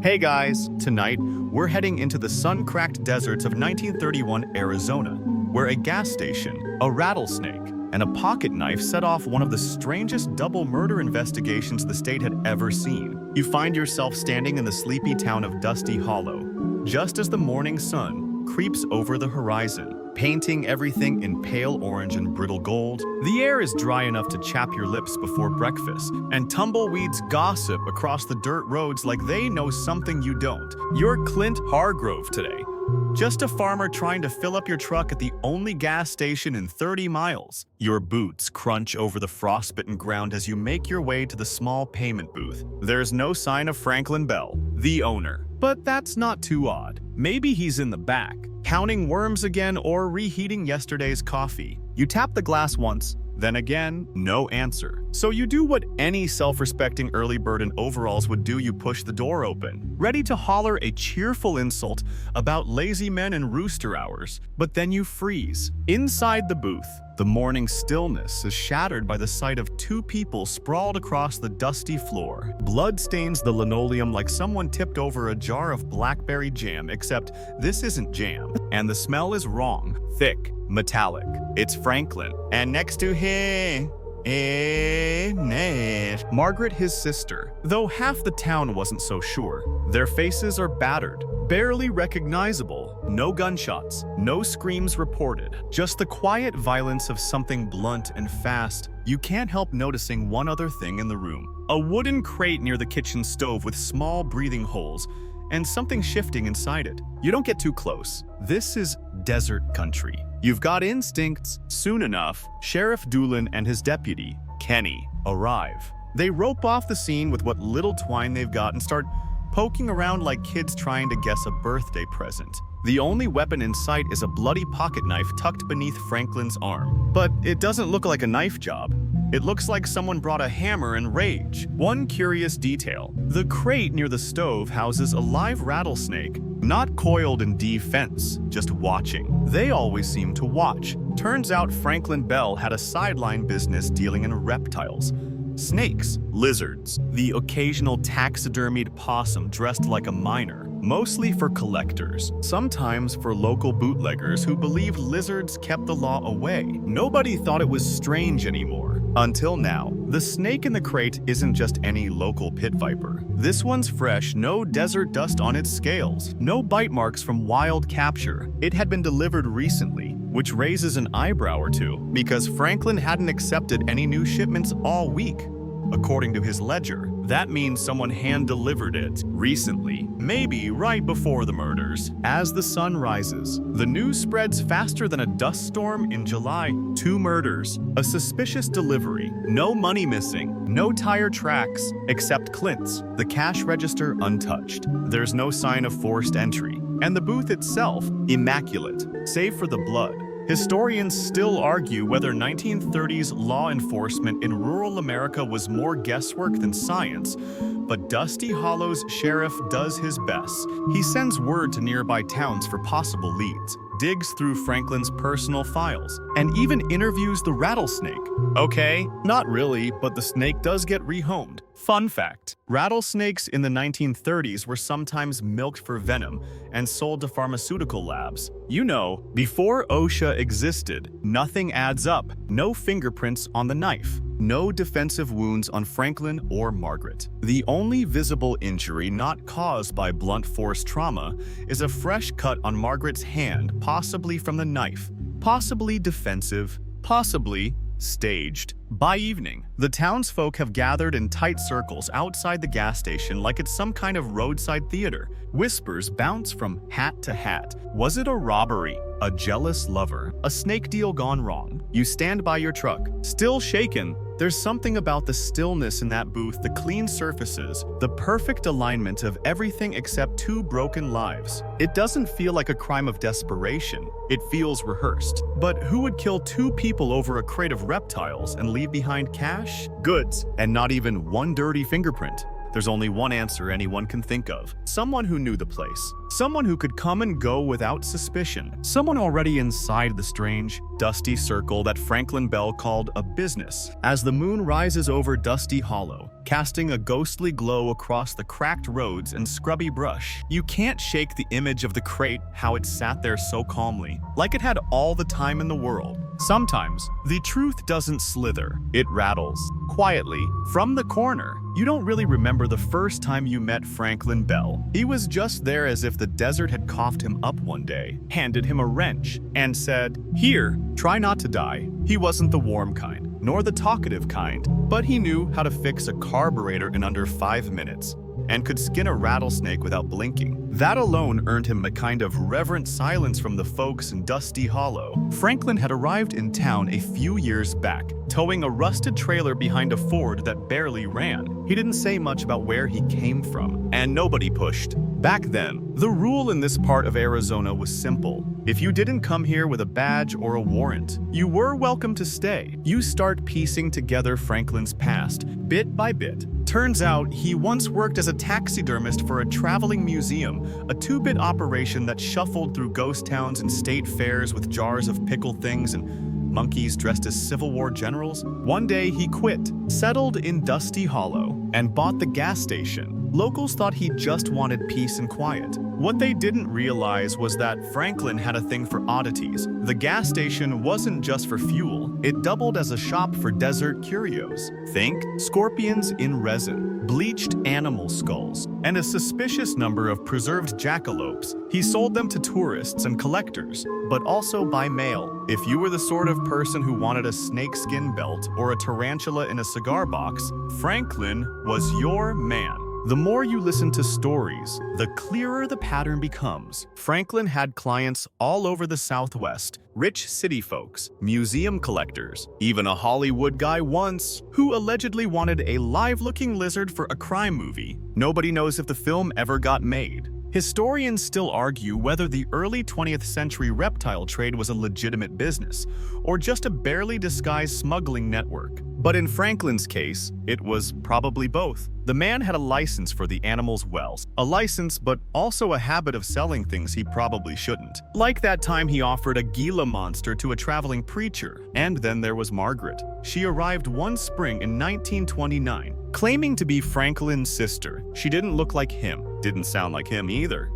Hey guys, tonight we're heading into the sun-cracked deserts of 1931 Arizona, where a gas station, a rattlesnake, and a pocket knife set off one of the strangest double murder investigations the state had ever seen. You find yourself standing in the sleepy town of Dusty Hollow, just as the morning sun creeps over the horizon, painting everything in pale orange and brittle gold. The air is dry enough to chap your lips before breakfast, and tumbleweeds gossip across the dirt roads like they know something you don't. You're Clint Hargrove today, just a farmer trying to fill up your truck at the only gas station in 30 miles. Your boots crunch over the frostbitten ground as you make your way to the small payment booth. There's no sign of Franklin Bell, the owner. But that's not too odd. Maybe he's in the back, counting worms again or reheating yesterday's coffee. You tap the glass once, then again, no answer. So you do what any self-respecting early bird in overalls would do. You push the door open, ready to holler a cheerful insult about lazy men and rooster hours. But then you freeze. Inside the booth, the morning stillness is shattered by the sight of two people sprawled across the dusty floor. Blood stains the linoleum like someone tipped over a jar of blackberry jam, except this isn't jam. And the smell is wrong, thick, metallic. It's Franklin. And next to him, Margaret, his sister. Though half the town wasn't so sure. Their faces are battered, barely recognizable. No gunshots, no screams reported. Just the quiet violence of something blunt and fast. You can't help noticing one other thing in the room. A wooden crate near the kitchen stove with small breathing holes, and something shifting inside it. You don't get too close. This is desert country. You've got instincts. Soon enough, Sheriff Doolin and his deputy, Kenny, arrive. They rope off the scene with what little twine they've got and start poking around like kids trying to guess a birthday present. The only weapon in sight is a bloody pocket knife tucked beneath Franklin's arm. But it doesn't look like a knife job. It looks like someone brought a hammer and rage. One curious detail: the crate near the stove houses a live rattlesnake, not coiled in defense, just watching. They always seem to watch. Turns out Franklin Bell had a sideline business dealing in reptiles. Snakes, lizards, the occasional taxidermied possum dressed like a miner, mostly for collectors, sometimes for local bootleggers who believed lizards kept the law away. Nobody thought it was strange anymore. Until now. The snake in the crate isn't just any local pit viper. This one's fresh, no desert dust on its scales, no bite marks from wild capture. It had been delivered recently, which raises an eyebrow or two, because Franklin hadn't accepted any new shipments all week. According to his ledger, that means someone hand-delivered it recently, maybe right before the murders. As the sun rises, the news spreads faster than a dust storm in July. 2 murders, a suspicious delivery, no money missing, no tire tracks, except Clint's, the cash register untouched. There's no sign of forced entry, and the booth itself, immaculate, save for the blood. Historians still argue whether 1930s law enforcement in rural America was more guesswork than science, but Dusty Hollow's sheriff does his best. He sends word to nearby towns for possible leads, digs through Franklin's personal files, and even interviews the rattlesnake. Okay, not really, but the snake does get rehomed. Fun fact: rattlesnakes in the 1930s were sometimes milked for venom and sold to pharmaceutical labs. You know, before OSHA existed, nothing adds up. No fingerprints on the knife. No defensive wounds on Franklin or Margaret. The only visible injury not caused by blunt force trauma is a fresh cut on Margaret's hand, possibly from the knife, possibly defensive, possibly staged. By evening, the townsfolk have gathered in tight circles outside the gas station like it's some kind of roadside theater. Whispers bounce from hat to hat. Was it a robbery? A jealous lover? A snake deal gone wrong? You stand by your truck, still shaken. There's something about the stillness in that booth, the clean surfaces, the perfect alignment of everything except 2 broken lives. It doesn't feel like a crime of desperation. It feels rehearsed. But who would kill 2 people over a crate of reptiles and leave behind cash, goods, and not even one dirty fingerprint? There's only one answer anyone can think of. Someone who knew the place. Someone who could come and go without suspicion. Someone already inside the strange, dusty circle that Franklin Bell called a business. As the moon rises over Dusty Hollow, casting a ghostly glow across the cracked roads and scrubby brush, you can't shake the image of the crate, how it sat there so calmly, like it had all the time in the world. Sometimes, the truth doesn't slither, it rattles. Quietly, from the corner. You don't really remember the first time you met Franklin Bell. He was just there as if the desert had coughed him up one day, handed him a wrench, and said, "Here, try not to die." He wasn't the warm kind, nor the talkative kind, but he knew how to fix a carburetor in under 5 minutes, and could skin a rattlesnake without blinking. That alone earned him a kind of reverent silence from the folks in Dusty Hollow. Franklin had arrived in town a few years back, towing a rusted trailer behind a Ford that barely ran. He didn't say much about where he came from, and nobody pushed. Back then, the rule in this part of Arizona was simple. If you didn't come here with a badge or a warrant, you were welcome to stay. You start piecing together Franklin's past, bit by bit. Turns out he once worked as a taxidermist for a traveling museum, a two-bit operation that shuffled through ghost towns and state fairs with jars of pickled things and monkeys dressed as Civil War generals. One day he quit, settled in Dusty Hollow, and bought the gas station. Locals thought he just wanted peace and quiet. What they didn't realize was that Franklin had a thing for oddities. The gas station wasn't just for fuel, it doubled as a shop for desert curios. Think scorpions in resin, bleached animal skulls, and a suspicious number of preserved jackalopes. He sold them to tourists and collectors, but also by mail. If you were the sort of person who wanted a snakeskin belt or a tarantula in a cigar box, Franklin was your man. The more you listen to stories, the clearer the pattern becomes. Franklin had clients all over the Southwest, rich city folks, museum collectors, even a Hollywood guy once who allegedly wanted a live-looking lizard for a crime movie. Nobody knows if the film ever got made. Historians still argue whether the early 20th century reptile trade was a legitimate business, or just a barely disguised smuggling network. But in Franklin's case, it was probably both. The man had a license for the animals' wells. A license, but also a habit of selling things he probably shouldn't. Like that time he offered a Gila monster to a traveling preacher. And then there was Margaret. She arrived one spring in 1929, claiming to be Franklin's sister. She didn't look like him, didn't sound like him either.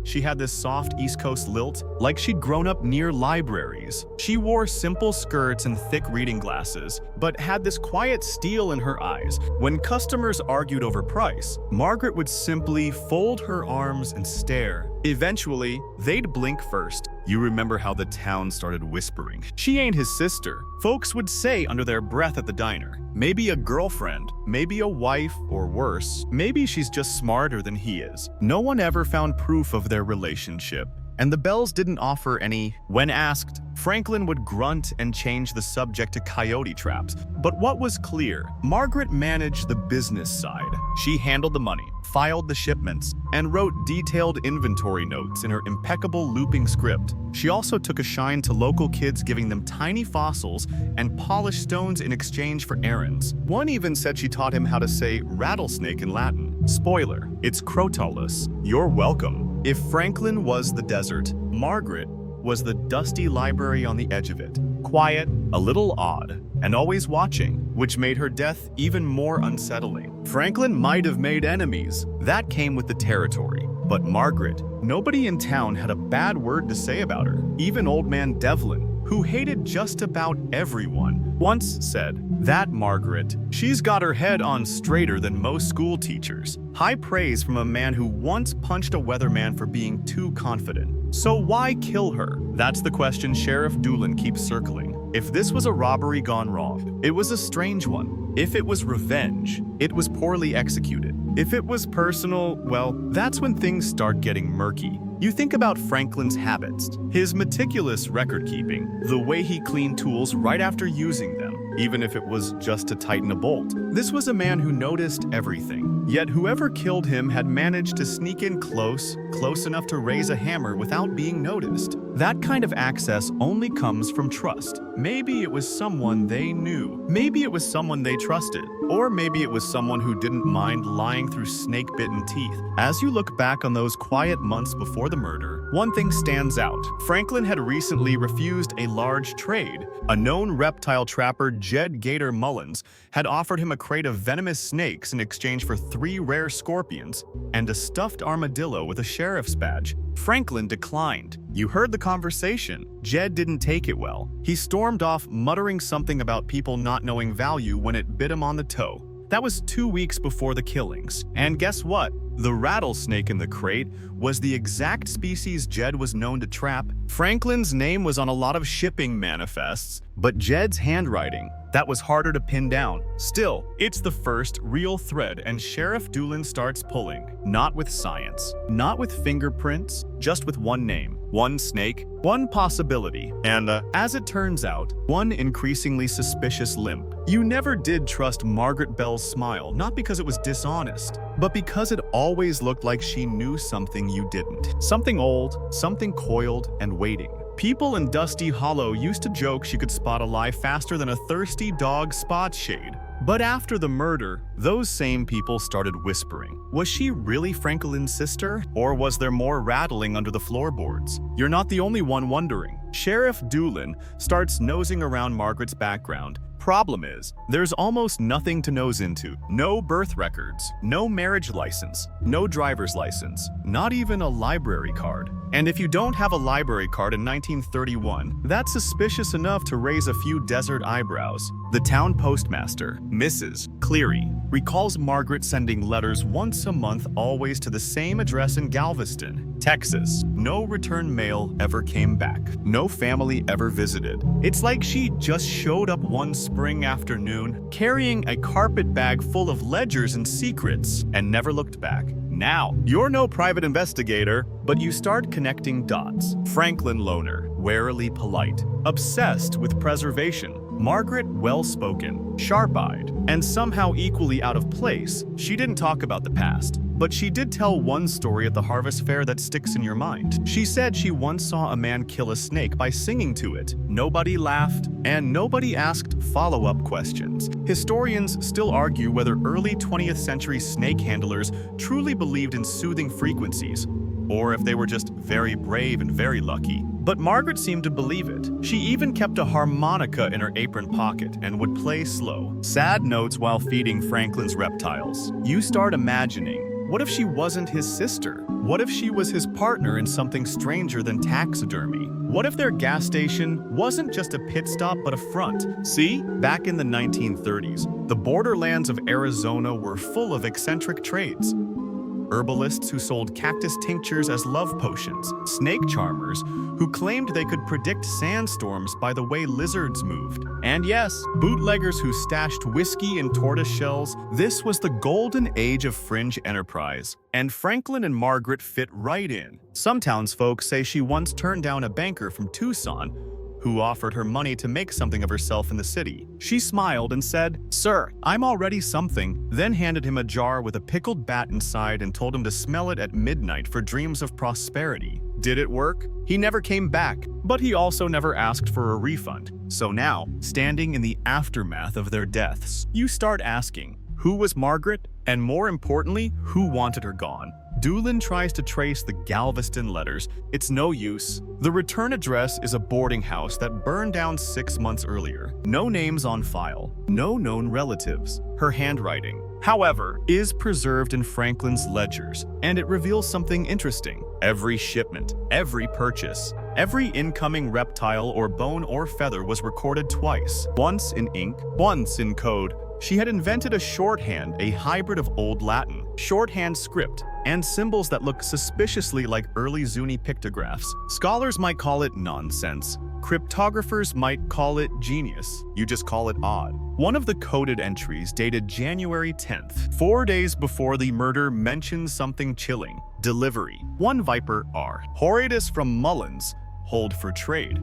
She had this soft East Coast lilt, like she'd grown up near libraries. She wore simple skirts and thick reading glasses, but had this quiet steel in her eyes. When customers argued over price, Margaret would simply fold her arms and stare. Eventually, they'd blink first. You remember how the town started whispering, "She ain't his sister." Folks would say under their breath at the diner, maybe a girlfriend, maybe a wife, or worse, maybe she's just smarter than he is. No one ever found proof of their relationship, and the Bells didn't offer any. When asked, Franklin would grunt and change the subject to coyote traps. But what was clear, Margaret managed the business side. She handled the money, filed the shipments, and wrote detailed inventory notes in her impeccable looping script. She also took a shine to local kids, giving them tiny fossils and polished stones in exchange for errands. One even said she taught him how to say rattlesnake in Latin. Spoiler, it's Crotalus. You're welcome. If Franklin was the desert, Margaret was the dusty library on the edge of it. Quiet, a little odd, and always watching, which made her death even more unsettling. Franklin might have made enemies. That came with the territory. But Margaret, nobody in town had a bad word to say about her. Even old man Devlin, who hated just about everyone, once said, "That Margaret, she's got her head on straighter than most school teachers." High praise from a man who once punched a weatherman for being too confident. So why kill her? That's the question Sheriff Doolin keeps circling. If this was a robbery gone wrong, it was a strange one. If it was revenge, it was poorly executed. If it was personal, well, that's when things start getting murky. You think about Franklin's habits, his meticulous record-keeping, the way he cleaned tools right after using them, even if it was just to tighten a bolt. This was a man who noticed everything. Yet whoever killed him had managed to sneak in close enough to raise a hammer without being noticed. That kind of access only comes from trust. Maybe it was someone they knew. Maybe it was someone they trusted. Or maybe it was someone who didn't mind lying through snake-bitten teeth. As you look back on those quiet months before the murder, one thing stands out. Franklin had recently refused a large trade. A known reptile trapper, Jed Gator Mullins, had offered him a crate of venomous snakes in exchange for 3 rare scorpions and a stuffed armadillo with a sheriff's badge. Franklin declined. You heard the conversation. Jed didn't take it well. He stormed off, muttering something about people not knowing value when it bit him on the toe. That was 2 weeks before the killings. And guess what? The rattlesnake in the crate was the exact species Jed was known to trap. Franklin's name was on a lot of shipping manifests, but Jed's handwriting, that was harder to pin down. Still, it's the first real thread, and Sheriff Doolin starts pulling. Not with science, not with fingerprints, just with one name, one snake, one possibility, and, as it turns out, one increasingly suspicious limp. You never did trust Margaret Bell's smile, not because it was dishonest, but because it always looked like she knew something you didn't. Something old, something coiled and waiting. People in Dusty Hollow used to joke she could spot a lie faster than a thirsty dog spots shade. But after the murder, those same people started whispering. Was she really Franklin's sister? Or was there more rattling under the floorboards? You're not the only one wondering. Sheriff Doolin starts nosing around Margaret's background. Problem is, there's almost nothing to nose into. No birth records, no marriage license, no driver's license, not even a library card. And if you don't have a library card in 1931, that's suspicious enough to raise a few desert eyebrows. The town postmaster, Mrs. Cleary, recalls Margaret sending letters once a month, always to the same address in Galveston, Texas. No return mail ever came back. No family ever visited. It's like she just showed up one spring afternoon, carrying a carpet bag full of ledgers and secrets, and never looked back. Now, you're no private investigator, but you start connecting dots. Franklin loner, warily polite, obsessed with preservation. Margaret well-spoken, sharp-eyed, and somehow equally out of place. She didn't talk about the past, but she did tell one story at the harvest fair that sticks in your mind. She said she once saw a man kill a snake by singing to it. Nobody laughed, and nobody asked follow-up questions. Historians still argue whether early 20th century snake handlers truly believed in soothing frequencies, or if they were just very brave and very lucky. But Margaret seemed to believe it. She even kept a harmonica in her apron pocket and would play slow, sad notes while feeding Franklin's reptiles. You start imagining, what if she wasn't his sister? What if she was his partner in something stranger than taxidermy? What if their gas station wasn't just a pit stop but a front? See, back in the 1930s, the borderlands of Arizona were full of eccentric trades. Herbalists who sold cactus tinctures as love potions, snake charmers who claimed they could predict sandstorms by the way lizards moved, and yes, bootleggers who stashed whiskey in tortoise shells. This was the golden age of fringe enterprise, and Franklin and Margaret fit right in. Some townsfolk say she once turned down a banker from Tucson who offered her money to make something of herself in the city. She smiled and said, "Sir, I'm already something," then handed him a jar with a pickled bat inside and told him to smell it at midnight for dreams of prosperity. Did it work? He never came back, but he also never asked for a refund. So now, standing in the aftermath of their deaths, you start asking, who was Margaret? And more importantly, who wanted her gone? Doolin tries to trace the Galveston letters. It's no use. The return address is a boarding house that burned down 6 months earlier. No names on file, no known relatives. Her handwriting, however, is preserved in Franklin's ledgers, and it reveals something interesting. Every shipment, every purchase, every incoming reptile or bone or feather was recorded twice, once in ink, once in code. She had invented a shorthand, a hybrid of Old Latin, shorthand script, and symbols that look suspiciously like early Zuni pictographs. Scholars might call it nonsense. Cryptographers might call it genius. You just call it odd. One of the coded entries, dated January 10th, 4 days before the murder, mentions something chilling. Delivery. One Viper R. Horridus from Mullins. Hold for trade.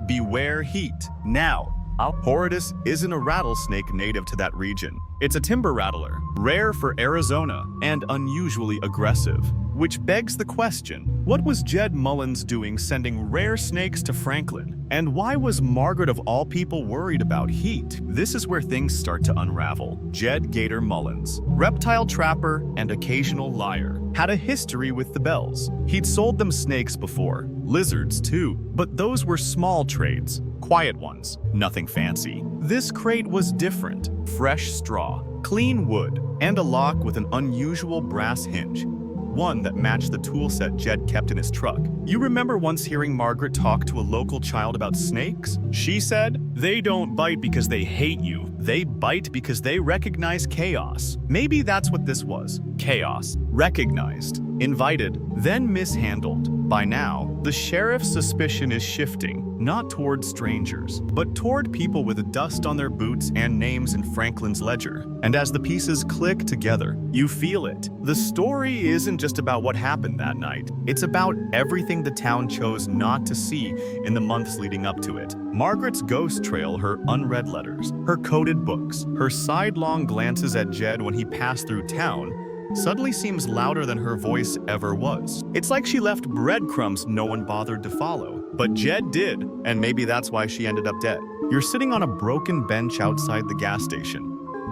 Beware heat. Now. Horridus isn't a rattlesnake native to that region. It's a timber rattler, rare for Arizona and unusually aggressive. Which begs the question, what was Jed Mullins doing sending rare snakes to Franklin? And why was Margaret of all people worried about heat? This is where things start to unravel. Jed Gator Mullins, reptile trapper and occasional liar, had a history with the Bells. He'd sold them snakes before, lizards too, but those were small trades, quiet ones, nothing fancy. This crate was different, fresh straw, clean wood, and a lock with an unusual brass hinge. One that matched the tool set Jed kept in his truck. You remember once hearing Margaret talk to a local child about snakes? She said, "They don't bite because they hate you. They bite because they recognize chaos." Maybe that's what this was. Chaos. Recognized, invited, then mishandled. By now, the sheriff's suspicion is shifting, not toward strangers, but toward people with dust on their boots and names in Franklin's ledger. And as the pieces click together, you feel it. The story isn't just about what happened that night. It's about everything the town chose not to see in the months leading up to it. Margaret's ghost trail, her unread letters, her coded books, her sidelong glances at Jed when he passed through town, suddenly seems louder than her voice ever was. It's like she left breadcrumbs no one bothered to follow. But Jed did, and maybe that's why she ended up dead. You're sitting on a broken bench outside the gas station,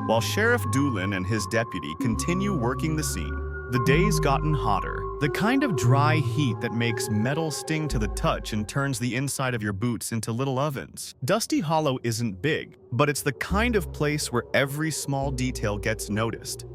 while Sheriff Doolin and his deputy continue working the scene. The day's gotten hotter, the kind of dry heat that makes metal sting to the touch and turns the inside of your boots into little ovens. Dusty Hollow isn't big, but it's the kind of place where every small detail gets noticed,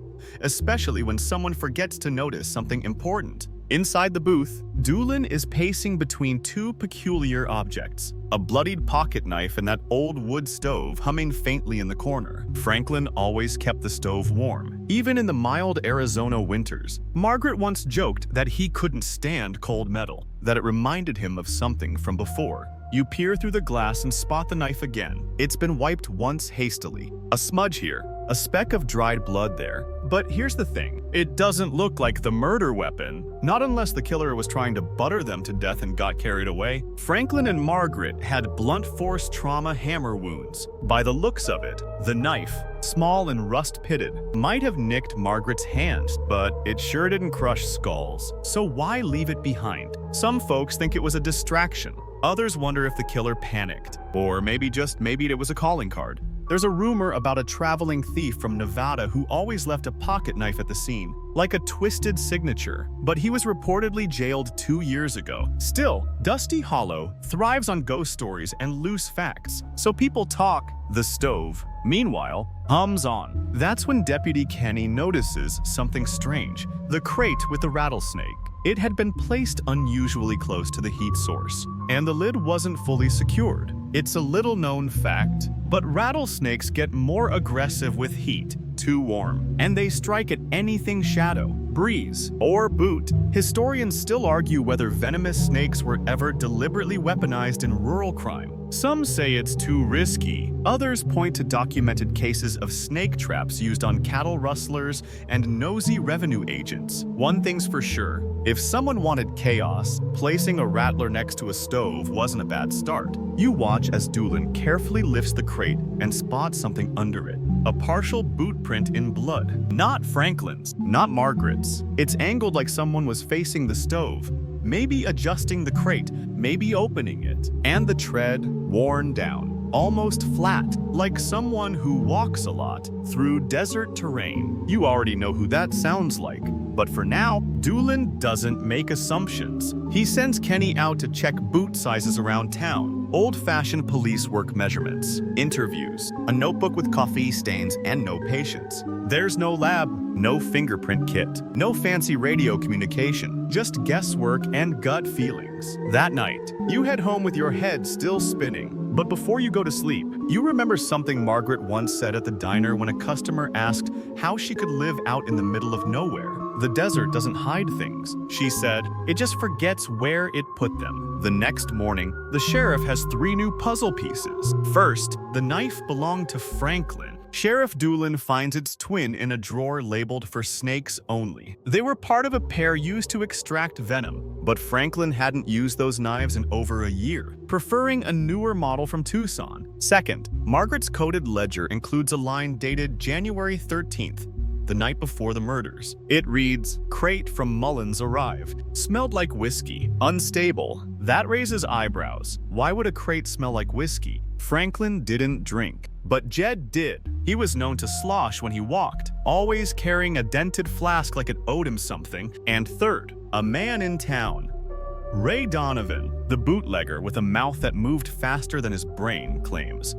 especially when someone forgets to notice something important. Inside the booth, Doolin is pacing between two peculiar objects, a bloodied pocket knife and that old wood stove humming faintly in the corner. Franklin always kept the stove warm, even in the mild Arizona winters. Margaret once joked that he couldn't stand cold metal, that it reminded him of something from before. You peer through the glass and spot the knife again. It's been wiped once hastily. A smudge here, a speck of dried blood there. But here's the thing, it doesn't look like the murder weapon, not unless the killer was trying to butter them to death and got carried away. Franklin and Margaret had blunt force trauma hammer wounds. By the looks of it, the knife, small and rust-pitted, might have nicked Margaret's hands, but it sure didn't crush skulls. So why leave it behind? Some folks think it was a distraction. Others wonder if the killer panicked, or maybe it was a calling card. There's a rumor about a traveling thief from Nevada who always left a pocket knife at the scene, like a twisted signature, but he was reportedly jailed 2 years ago. Still, Dusty Hollow thrives on ghost stories and loose facts, so people talk. The stove, meanwhile, hums on. That's when Deputy Kenny notices something strange, the crate with the rattlesnake. It had been placed unusually close to the heat source, and the lid wasn't fully secured. It's a little-known fact, but rattlesnakes get more aggressive with heat, too warm, and they strike at anything shadow, breeze, or boot. Historians still argue whether venomous snakes were ever deliberately weaponized in rural crime. Some say it's too risky. Others point to documented cases of snake traps used on cattle rustlers and nosy revenue agents. One thing's for sure, if someone wanted chaos, placing a rattler next to a stove wasn't a bad start. You watch as Doolin carefully lifts the crate and spots something under it. A partial boot print in blood. Not Franklin's, not Margaret's. It's angled like someone was facing the stove, maybe adjusting the crate, maybe opening it. And the tread, worn down, almost flat, like someone who walks a lot through desert terrain. You already know who that sounds like. But for now, Doolin doesn't make assumptions. He sends Kenny out to check boot sizes around town, old-fashioned police work measurements, interviews, a notebook with coffee stains, and no patients. There's no lab, no fingerprint kit, no fancy radio communication, just guesswork and gut feelings. That night, you head home with your head still spinning. But before you go to sleep, you remember something Margaret once said at the diner when a customer asked how she could live out in the middle of nowhere. The desert doesn't hide things, she said. It just forgets where it put them. The next morning, the sheriff has 3 new puzzle pieces. First, the knife belonged to Franklin. Sheriff Doolin finds its twin in a drawer labeled for snakes only. They were part of a pair used to extract venom. But Franklin hadn't used those knives in over a year, preferring a newer model from Tucson. Second, Margaret's coded ledger includes a line dated January 13th, the night before the murders. It reads, "Crate from Mullins arrived. Smelled like whiskey. Unstable." That raises eyebrows. Why would a crate smell like whiskey? Franklin didn't drink, but Jed did. He was known to slosh when he walked, always carrying a dented flask like it owed him something. And third, a man in town. Ray Donovan, the bootlegger with a mouth that moved faster than his brain, claims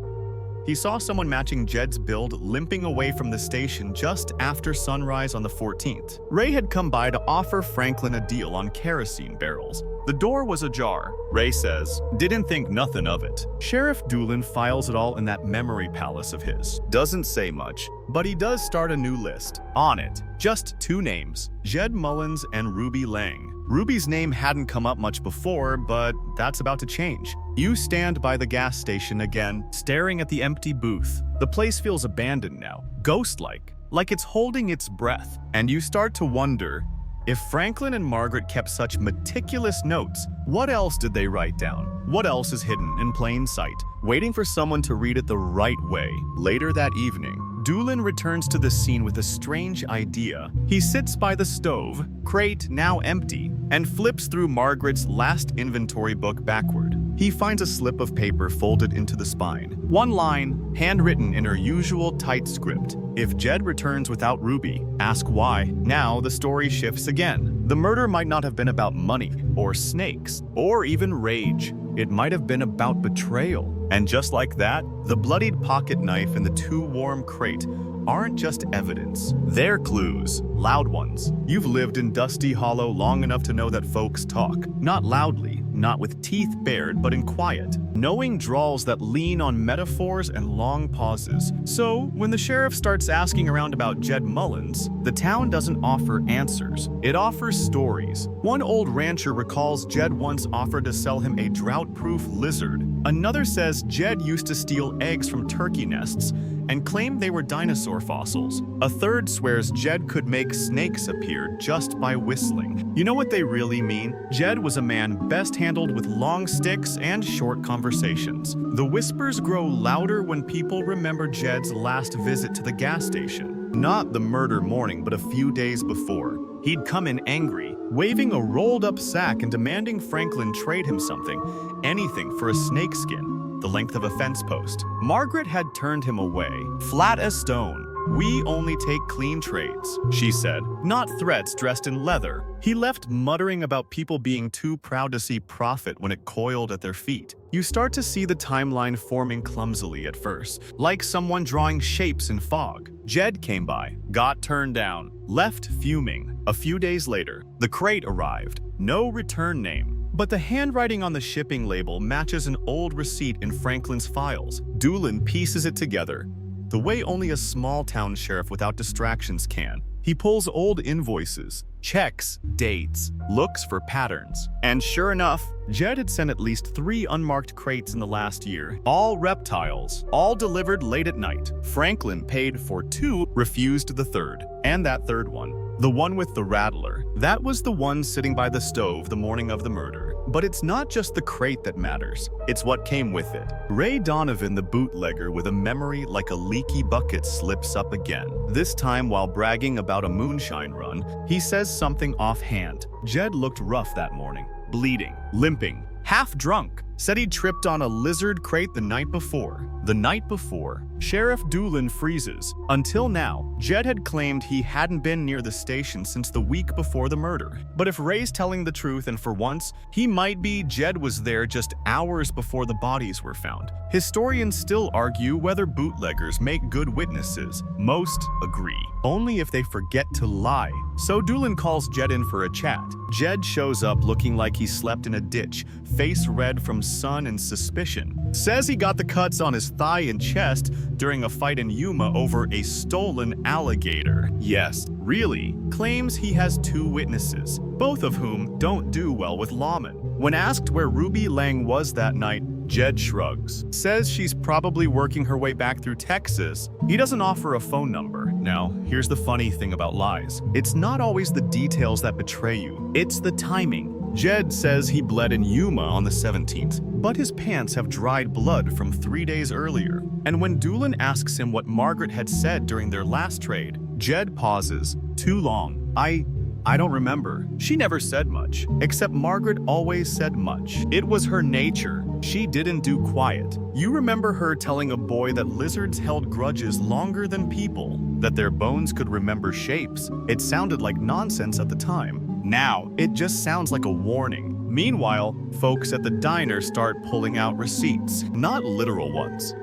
he saw someone matching Jed's build limping away from the station just after sunrise on the 14th. Ray had come by to offer Franklin a deal on kerosene barrels. The door was ajar, Ray says. Didn't think nothing of it. Sheriff Doolin files it all in that memory palace of his. Doesn't say much, but he does start a new list. On it, just two names, Jed Mullins and Ruby Lang. Ruby's name hadn't come up much before, but that's about to change. You stand by the gas station again, staring at the empty booth. The place feels abandoned now, ghost-like, like it's holding its breath. And you start to wonder, if Franklin and Margaret kept such meticulous notes, what else did they write down? What else is hidden in plain sight, waiting for someone to read it the right way? Later that evening, Doolin returns to the scene with a strange idea. He sits by the stove, crate now empty, and flips through Margaret's last inventory book backward. He finds a slip of paper folded into the spine. One line, handwritten in her usual tight script. If Jed returns without Ruby, ask why. Now the story shifts again. The murder might not have been about money, or snakes, or even rage. It might have been about betrayal. And just like that, the bloodied pocket knife and the too warm crate aren't just evidence. They're clues, loud ones. You've lived in Dusty Hollow long enough to know that folks talk. Not loudly, not with teeth bared, but in quiet. Knowing drawls that lean on metaphors and long pauses. So, when the sheriff starts asking around about Jed Mullins, the town doesn't offer answers. It offers stories. One old rancher recalls Jed once offered to sell him a drought-proof lizard. Another says Jed used to steal eggs from turkey nests and claimed they were dinosaur fossils. A third swears Jed could make snakes appear just by whistling. You know what they really mean? Jed was a man best handled with long sticks and short conversations. The whispers grow louder when people remember Jed's last visit to the gas station. Not the murder morning, but a few days before. He'd come in angry, waving a rolled-up sack and demanding Franklin trade him something, anything for a snakeskin, the length of a fence post. Margaret had turned him away, flat as stone. "We only take clean trades," she said, not threats dressed in leather. He left muttering about people being too proud to see profit when it coiled at their feet. You start to see the timeline forming clumsily at first, like someone drawing shapes in fog. Jed came by, got turned down, left fuming. A few days later, the crate arrived. No return name. But the handwriting on the shipping label matches an old receipt in Franklin's files. Doolin pieces it together, the way only a small-town sheriff without distractions can. He pulls old invoices, checks, dates, looks for patterns. And sure enough, Jed had sent at least 3 unmarked crates in the last year. All reptiles, all delivered late at night. Franklin paid for 2, refused the third. And that third one, the one with the rattler, that was the one sitting by the stove the morning of the murder. But it's not just the crate that matters, it's what came with it. Ray Donovan, the bootlegger with a memory like a leaky bucket, slips up again. This time while bragging about a moonshine run, he says something offhand. Jed looked rough that morning, bleeding, limping, half drunk. Said he tripped on a lizard crate the night before. The night before, Sheriff Doolin freezes. Until now, Jed had claimed he hadn't been near the station since the week before the murder. But if Ray's telling the truth, and for once, he might be, Jed was there just hours before the bodies were found. Historians still argue whether bootleggers make good witnesses. Most agree. Only if they forget to lie. So Doolin calls Jed in for a chat. Jed shows up looking like he slept in a ditch, face red from sun and suspicion. Says he got the cuts on his thigh and chest during a fight in Yuma over a stolen alligator. Yes, really. Claims he has 2 witnesses, both of whom don't do well with lawmen. When asked where Ruby Lang was that night, Jed shrugs. Says she's probably working her way back through Texas. He doesn't offer a phone number. Now, here's the funny thing about lies. It's not always the details that betray you. It's the timing. Jed says he bled in Yuma on the 17th, but his pants have dried blood from 3 days earlier. And when Doolin asks him what Margaret had said during their last trade, Jed pauses. Too long. I don't remember. She never said much, except Margaret always said much. It was her nature. She didn't do quiet. You remember her telling a boy that lizards held grudges longer than people, that their bones could remember shapes. It sounded like nonsense at the time. Now, it just sounds like a warning. Meanwhile, folks at the diner start pulling out receipts, not literal ones.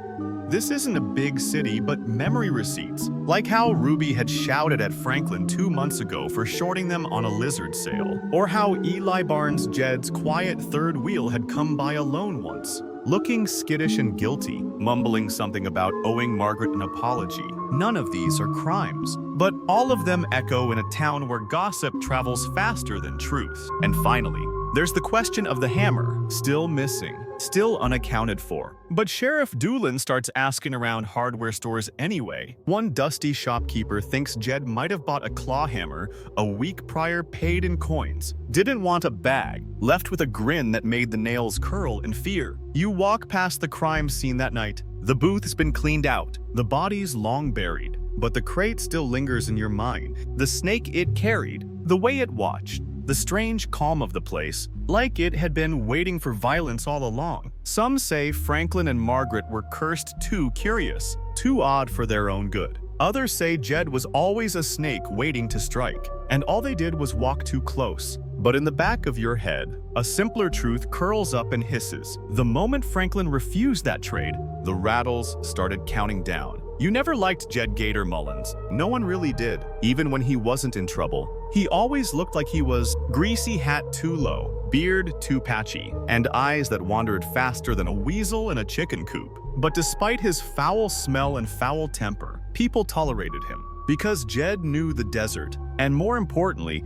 This isn't a big city, but memory receipts, like how Ruby had shouted at Franklin 2 months ago for shorting them on a lizard sale, or how Eli Barnes Jed's quiet third wheel had come by alone once, looking skittish and guilty, mumbling something about owing Margaret an apology. None of these are crimes, but all of them echo in a town where gossip travels faster than truth. And finally, there's the question of the hammer, still missing, still unaccounted for. But Sheriff Doolin starts asking around hardware stores anyway. One dusty shopkeeper thinks Jed might have bought a claw hammer a week prior, paid in coins. Didn't want a bag, left with a grin that made the nails curl in fear. You walk past the crime scene that night. The booth's been cleaned out, the body's long buried, but the crate still lingers in your mind. The snake it carried, the way it watched, the strange calm of the place, like it had been waiting for violence all along. Some say Franklin and Margaret were cursed too curious, too odd for their own good. Others say Jed was always a snake waiting to strike, and all they did was walk too close. But in the back of your head, a simpler truth curls up and hisses. The moment Franklin refused that trade, the rattles started counting down. You never liked Jed Gator Mullins. No one really did. Even when he wasn't in trouble, he always looked like he was greasy hat too low, beard too patchy, and eyes that wandered faster than a weasel in a chicken coop. But despite his foul smell and foul temper, people tolerated him because Jed knew the desert, and more importantly,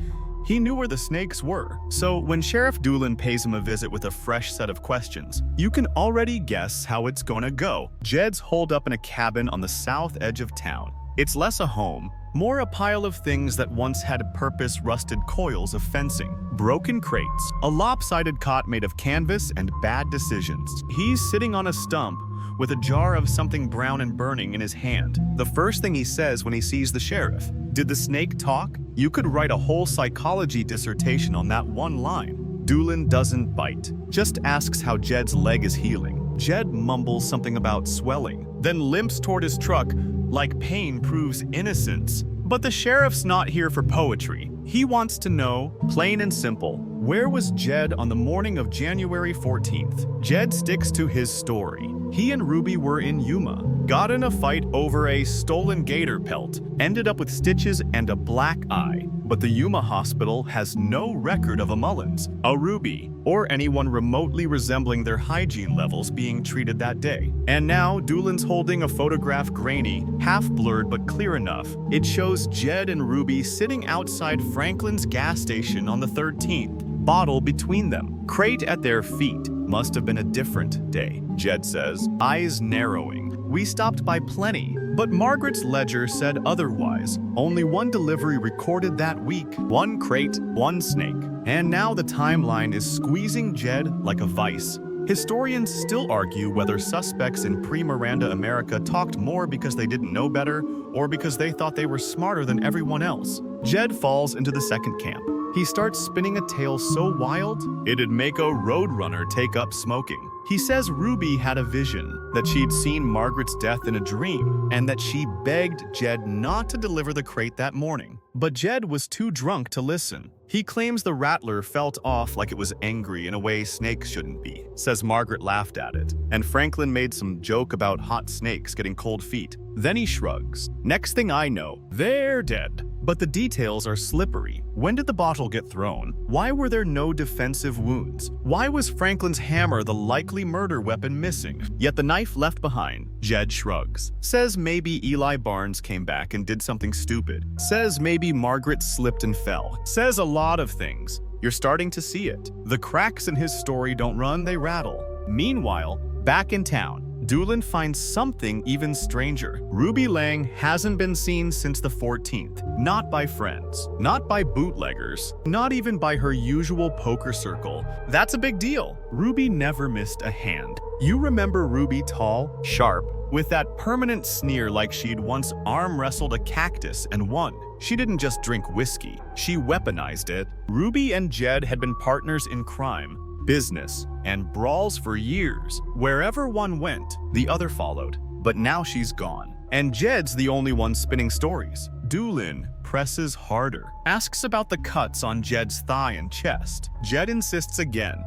he knew where the snakes were. So when Sheriff Doolin pays him a visit with a fresh set of questions, you can already guess how it's gonna go. Jed's holed up in a cabin on the south edge of town. It's less a home, more a pile of things that once had purpose-rusted coils of fencing, broken crates, a lopsided cot made of canvas, and bad decisions. He's sitting on a stump with a jar of something brown and burning in his hand. The first thing he says when he sees the sheriff, "Did the snake talk?" You could write a whole psychology dissertation on that one line. Doolin doesn't bite, just asks how Jed's leg is healing. Jed mumbles something about swelling, then limps toward his truck like pain proves innocence. But the sheriff's not here for poetry. He wants to know, plain and simple, where was Jed on the morning of January 14th? Jed sticks to his story. He and Ruby were in Yuma, got in a fight over a stolen gator pelt, ended up with stitches and a black eye. But the Yuma hospital has no record of a Mullins, a Ruby, or anyone remotely resembling their hygiene levels being treated that day. And now Doolin's holding a photograph, grainy, half-blurred but clear enough. It shows Jed and Ruby sitting outside Franklin's gas station on the 13th, bottle between them, crate at their feet. Must have been a different day, Jed says, eyes narrowing. We stopped by plenty, but Margaret's ledger said otherwise. Only one delivery recorded that week, one crate, one snake. And now the timeline is squeezing Jed like a vice. Historians still argue whether suspects in pre-Miranda America talked more because they didn't know better or because they thought they were smarter than everyone else. Jed falls into the second camp. He starts spinning a tale so wild, it'd make a roadrunner take up smoking. He says Ruby had a vision, that she'd seen Margaret's death in a dream, and that she begged Jed not to deliver the crate that morning. But Jed was too drunk to listen. He claims the rattler felt off like it was angry in a way snakes shouldn't be, says Margaret laughed at it, and Franklin made some joke about hot snakes getting cold feet. Then he shrugs. Next thing I know, they're dead. But the details are slippery. When did the bottle get thrown? Why were there no defensive wounds? Why was Franklin's hammer the likely murder weapon missing? Yet the knife left behind. Jed shrugs. Says maybe Eli Barnes came back and did something stupid. Says maybe Margaret slipped and fell. Says a lot of things. You're starting to see it. The cracks in his story don't run, they rattle. Meanwhile, back in town, Doolin finds something even stranger. Ruby Lang hasn't been seen since the 14th. Not by friends, not by bootleggers, not even by her usual poker circle. That's a big deal. Ruby never missed a hand. You remember Ruby tall, sharp, with that permanent sneer like she'd once arm wrestled a cactus and won. She didn't just drink whiskey, she weaponized it. Ruby and Jed had been partners in crime, business, and brawls for years. Wherever one went, the other followed. But now she's gone, and Jed's the only one spinning stories. Doolin presses harder, asks about the cuts on Jed's thigh and chest. Jed insists again.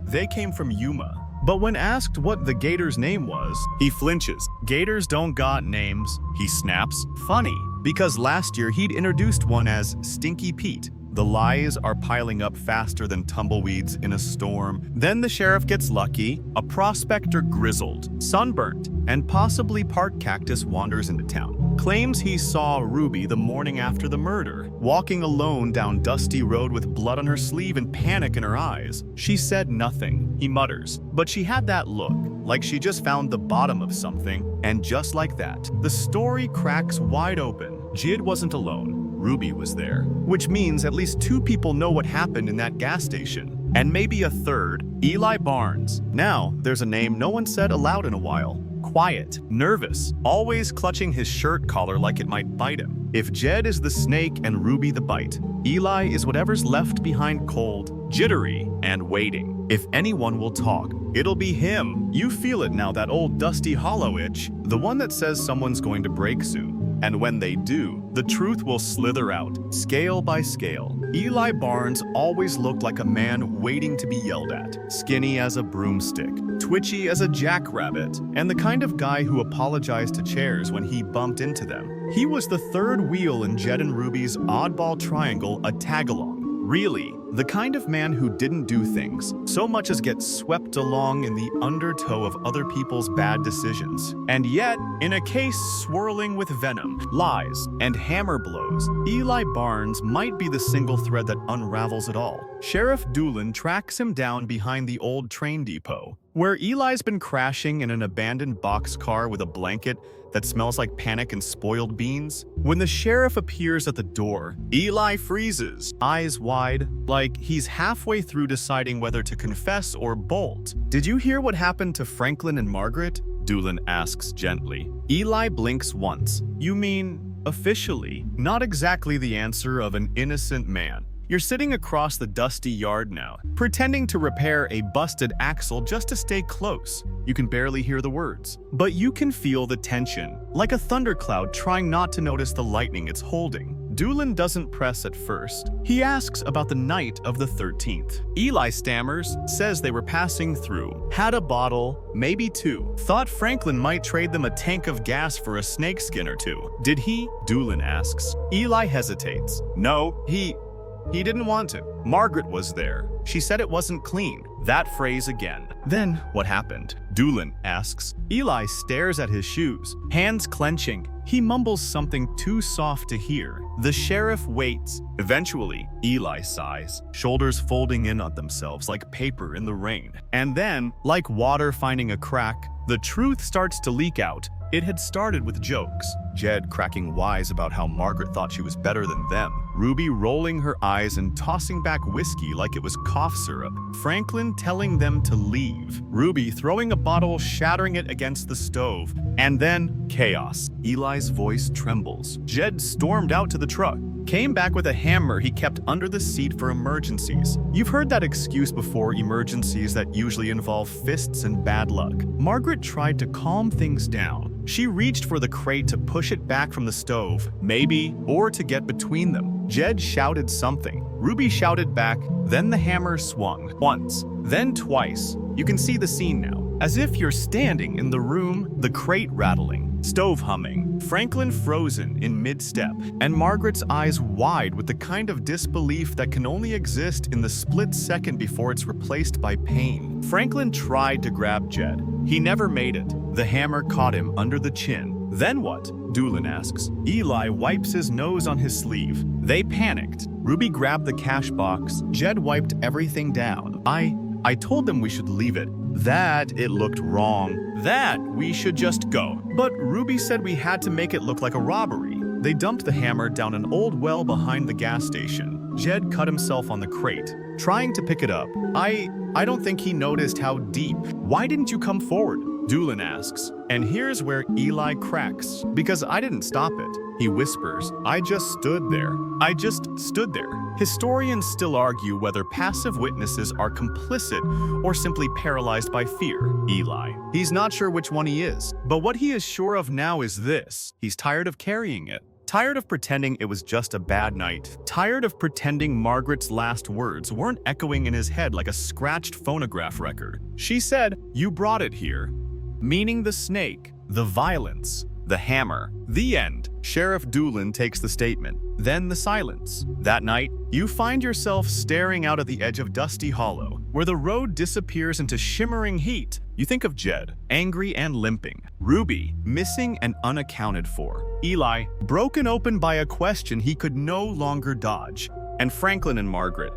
They came from Yuma. But when asked what the gator's name was, he flinches. Gators don't got names, he snaps. Funny, because last year he'd introduced one as Stinky Pete. The lies are piling up faster than tumbleweeds in a storm. Then the sheriff gets lucky. A prospector grizzled, sunburnt, and possibly part cactus wanders into town. Claims he saw Ruby the morning after the murder, walking alone down dusty road with blood on her sleeve and panic in her eyes. She said nothing, he mutters, but she had that look, like she just found the bottom of something. And just like that, the story cracks wide open. Jed wasn't alone. Ruby was there, which means at least 2 people know what happened in that gas station. And maybe a third, Eli Barnes. Now, there's a name no one said aloud in a while. Quiet, nervous, always clutching his shirt collar like it might bite him. If Jed is the snake and Ruby the bite, Eli is whatever's left behind, cold, jittery, and waiting. If anyone will talk, it'll be him. You feel it now, that old dusty hollow itch, the one that says someone's going to break soon. And when they do, the truth will slither out, scale by scale. Eli Barnes always looked like a man waiting to be yelled at, skinny as a broomstick, twitchy as a jackrabbit, and the kind of guy who apologized to chairs when he bumped into them. He was the third wheel in Jed and Ruby's oddball triangle, a tag-along. Really, the kind of man who didn't do things so much as get swept along in the undertow of other people's bad decisions. And yet, in a case swirling with venom, lies, and hammer blows, Eli Barnes might be the single thread that unravels it all. Sheriff Doolin tracks him down behind the old train depot, where Eli's been crashing in an abandoned boxcar with a blanket that smells like panic and spoiled beans. When the sheriff appears at the door, Eli freezes, eyes wide, like he's halfway through deciding whether to confess or bolt. "Did you hear what happened to Franklin and Margaret?" Doolin asks gently. Eli blinks once. "You mean officially?" Not exactly the answer of an innocent man. You're sitting across the dusty yard now, pretending to repair a busted axle just to stay close. You can barely hear the words, but you can feel the tension, like a thundercloud trying not to notice the lightning it's holding. Doolin doesn't press at first. He asks about the night of the 13th. Eli stammers, says they were passing through, had a bottle, maybe 2, thought Franklin might trade them a tank of gas for a snakeskin or 2. Did he? Doolin asks. Eli hesitates. No, he didn't want to. Margaret was there. She said it wasn't clean. That phrase again. Then, what happened? Doolin asks. Eli stares at his shoes, hands clenching. He mumbles something too soft to hear. The sheriff waits. Eventually, Eli sighs, shoulders folding in on themselves like paper in the rain. And then, like water finding a crack, the truth starts to leak out. It had started with jokes. Jed cracking wise about how Margaret thought she was better than them. Ruby rolling her eyes and tossing back whiskey like it was cough syrup. Franklin telling them to leave. Ruby throwing a bottle, shattering it against the stove. And then, chaos. Eli's voice trembles. Jed stormed out to the truck, came back with a hammer he kept under the seat for emergencies. You've heard that excuse before, emergencies that usually involve fists and bad luck. Margaret tried to calm things down. She reached for the crate to push it back from the stove, maybe, or to get between them. Jed shouted something. Ruby shouted back, then the hammer swung. Once, then twice. You can see the scene now. As if you're standing in the room, the crate rattling, stove humming, Franklin frozen in mid-step, and Margaret's eyes wide with the kind of disbelief that can only exist in the split second before it's replaced by pain. Franklin tried to grab Jed. He never made it. The hammer caught him under the chin. Then what? Doolin asks. Eli wipes his nose on his sleeve. They panicked. Ruby grabbed the cash box. Jed wiped everything down. I told them we should leave it. that it looked wrong, that we should just go. But Ruby said we had to make it look like a robbery. They dumped the hammer down an old well behind the gas station. Jed cut himself on the crate, trying to pick it up. I don't think he noticed how deep. Why didn't you come forward? Doolin asks. And here's where Eli cracks. Because I didn't stop it. He whispers, I just stood there. Historians still argue whether passive witnesses are complicit or simply paralyzed by fear. Eli. He's not sure which one he is, but what he is sure of now is this. He's tired of carrying it. Tired of pretending it was just a bad night. Tired of pretending Margaret's last words weren't echoing in his head like a scratched phonograph record. She said, you brought it here. Meaning the snake, the violence, the hammer. The end. Sheriff Doolin takes the statement. Then the silence. That night, you find yourself staring out at the edge of Dusty Hollow, where the road disappears into shimmering heat. You think of Jed, angry and limping. Ruby, missing and unaccounted for. Eli, broken open by a question he could no longer dodge. And Franklin and Margaret,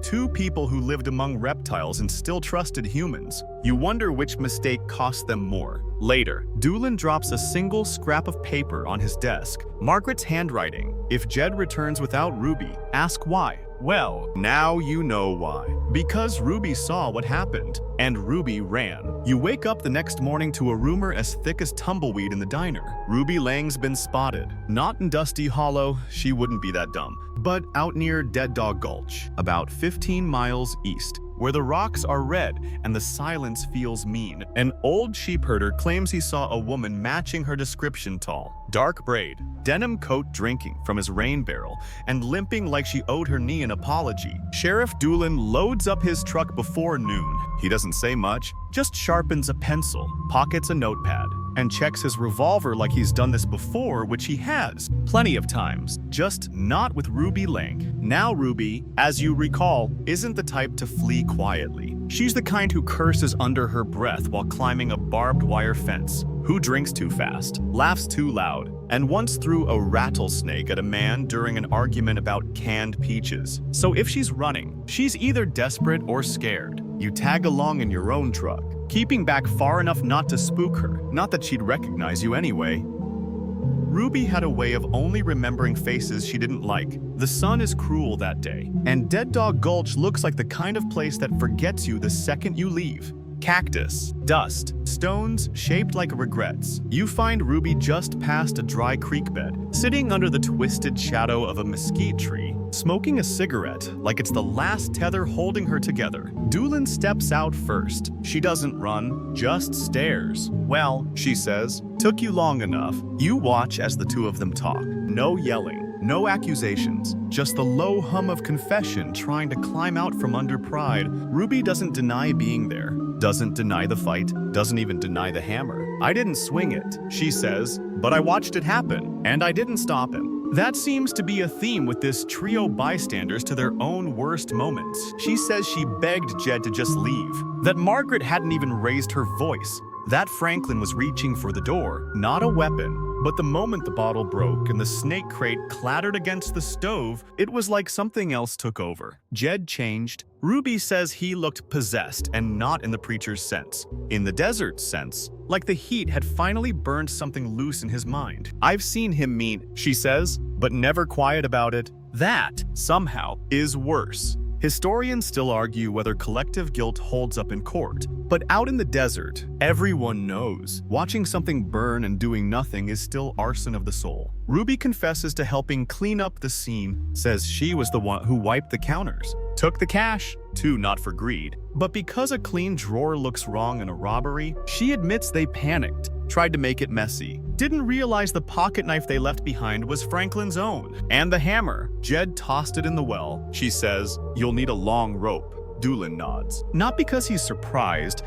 two people who lived among reptiles and still trusted humans. You wonder which mistake cost them more. Later, Doolin drops a single scrap of paper on his desk. Margaret's handwriting. If Jed returns without Ruby, ask why. Well, now you know why. Because Ruby saw what happened, and Ruby ran. You wake up the next morning to a rumor as thick as tumbleweed in the diner. Ruby Lang's been spotted. Not in Dusty Hollow, she wouldn't be that dumb, but out near Dead Dog Gulch, about 15 miles east, where the rocks are red and the silence feels mean. An old sheepherder claims he saw a woman matching her description tall, dark braid, denim coat drinking from his rain barrel, and limping like she owed her knee an apology. Sheriff Doolin loads up his truck before noon. He doesn't say much, just sharpens a pencil, pockets a notepad, and checks his revolver like he's done this before, which he has plenty of times, just not with Ruby Lang. Now Ruby, as you recall, isn't the type to flee quietly. She's the kind who curses under her breath while climbing a barbed wire fence, who drinks too fast, laughs too loud, and once threw a rattlesnake at a man during an argument about canned peaches. So if she's running, she's either desperate or scared. You tag along in your own truck, keeping back far enough not to spook her, not that she'd recognize you anyway. Ruby had a way of only remembering faces she didn't like. The sun is cruel that day, and Dead Dog Gulch looks like the kind of place that forgets you the second you leave. Cactus, dust, stones shaped like regrets. You find Ruby just past a dry creek bed, sitting under the twisted shadow of a mesquite tree, smoking a cigarette like it's the last tether holding her together. Doolin steps out first. She doesn't run, just stares. Well, she says, took you long enough. You watch as the two of them talk. No yelling. No accusations, just the low hum of confession trying to climb out from under pride. Ruby doesn't deny being there, doesn't deny the fight, doesn't even deny the hammer. I didn't swing it, she says, but I watched it happen, and I didn't stop him. That seems to be a theme with this trio bystanders to their own worst moments. She says she begged Jed to just leave, that Margaret hadn't even raised her voice, that Franklin was reaching for the door, not a weapon. But the moment the bottle broke and the snake crate clattered against the stove, it was like something else took over. Jed changed. Ruby says he looked possessed, and not in the preacher's sense. In the desert sense, like the heat had finally burned something loose in his mind. I've seen him mean, she says, but never quiet about it. That, somehow, is worse. Historians still argue whether collective guilt holds up in court, but out in the desert, everyone knows. Watching something burn and doing nothing is still arson of the soul. Ruby confesses to helping clean up the scene, says she was the one who wiped the counters, took the cash, too not for greed, but because a clean drawer looks wrong in a robbery, she admits they panicked, tried to make it messy, didn't realize the pocket knife they left behind was Franklin's own. And the hammer. Jed tossed it in the well. She says, you'll need a long rope. Doolin nods. Not because he's surprised,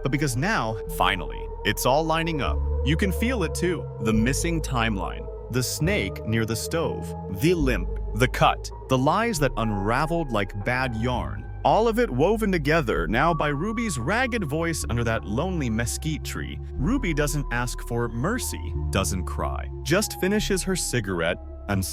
but because now, finally, it's all lining up. You can feel it too. The missing timeline. The snake near the stove. The limp. The cut. The lies that unraveled like bad yarn. All of it woven together now by Ruby's ragged voice under that lonely mesquite tree. Ruby doesn't ask for mercy, doesn't cry, just finishes her cigarette and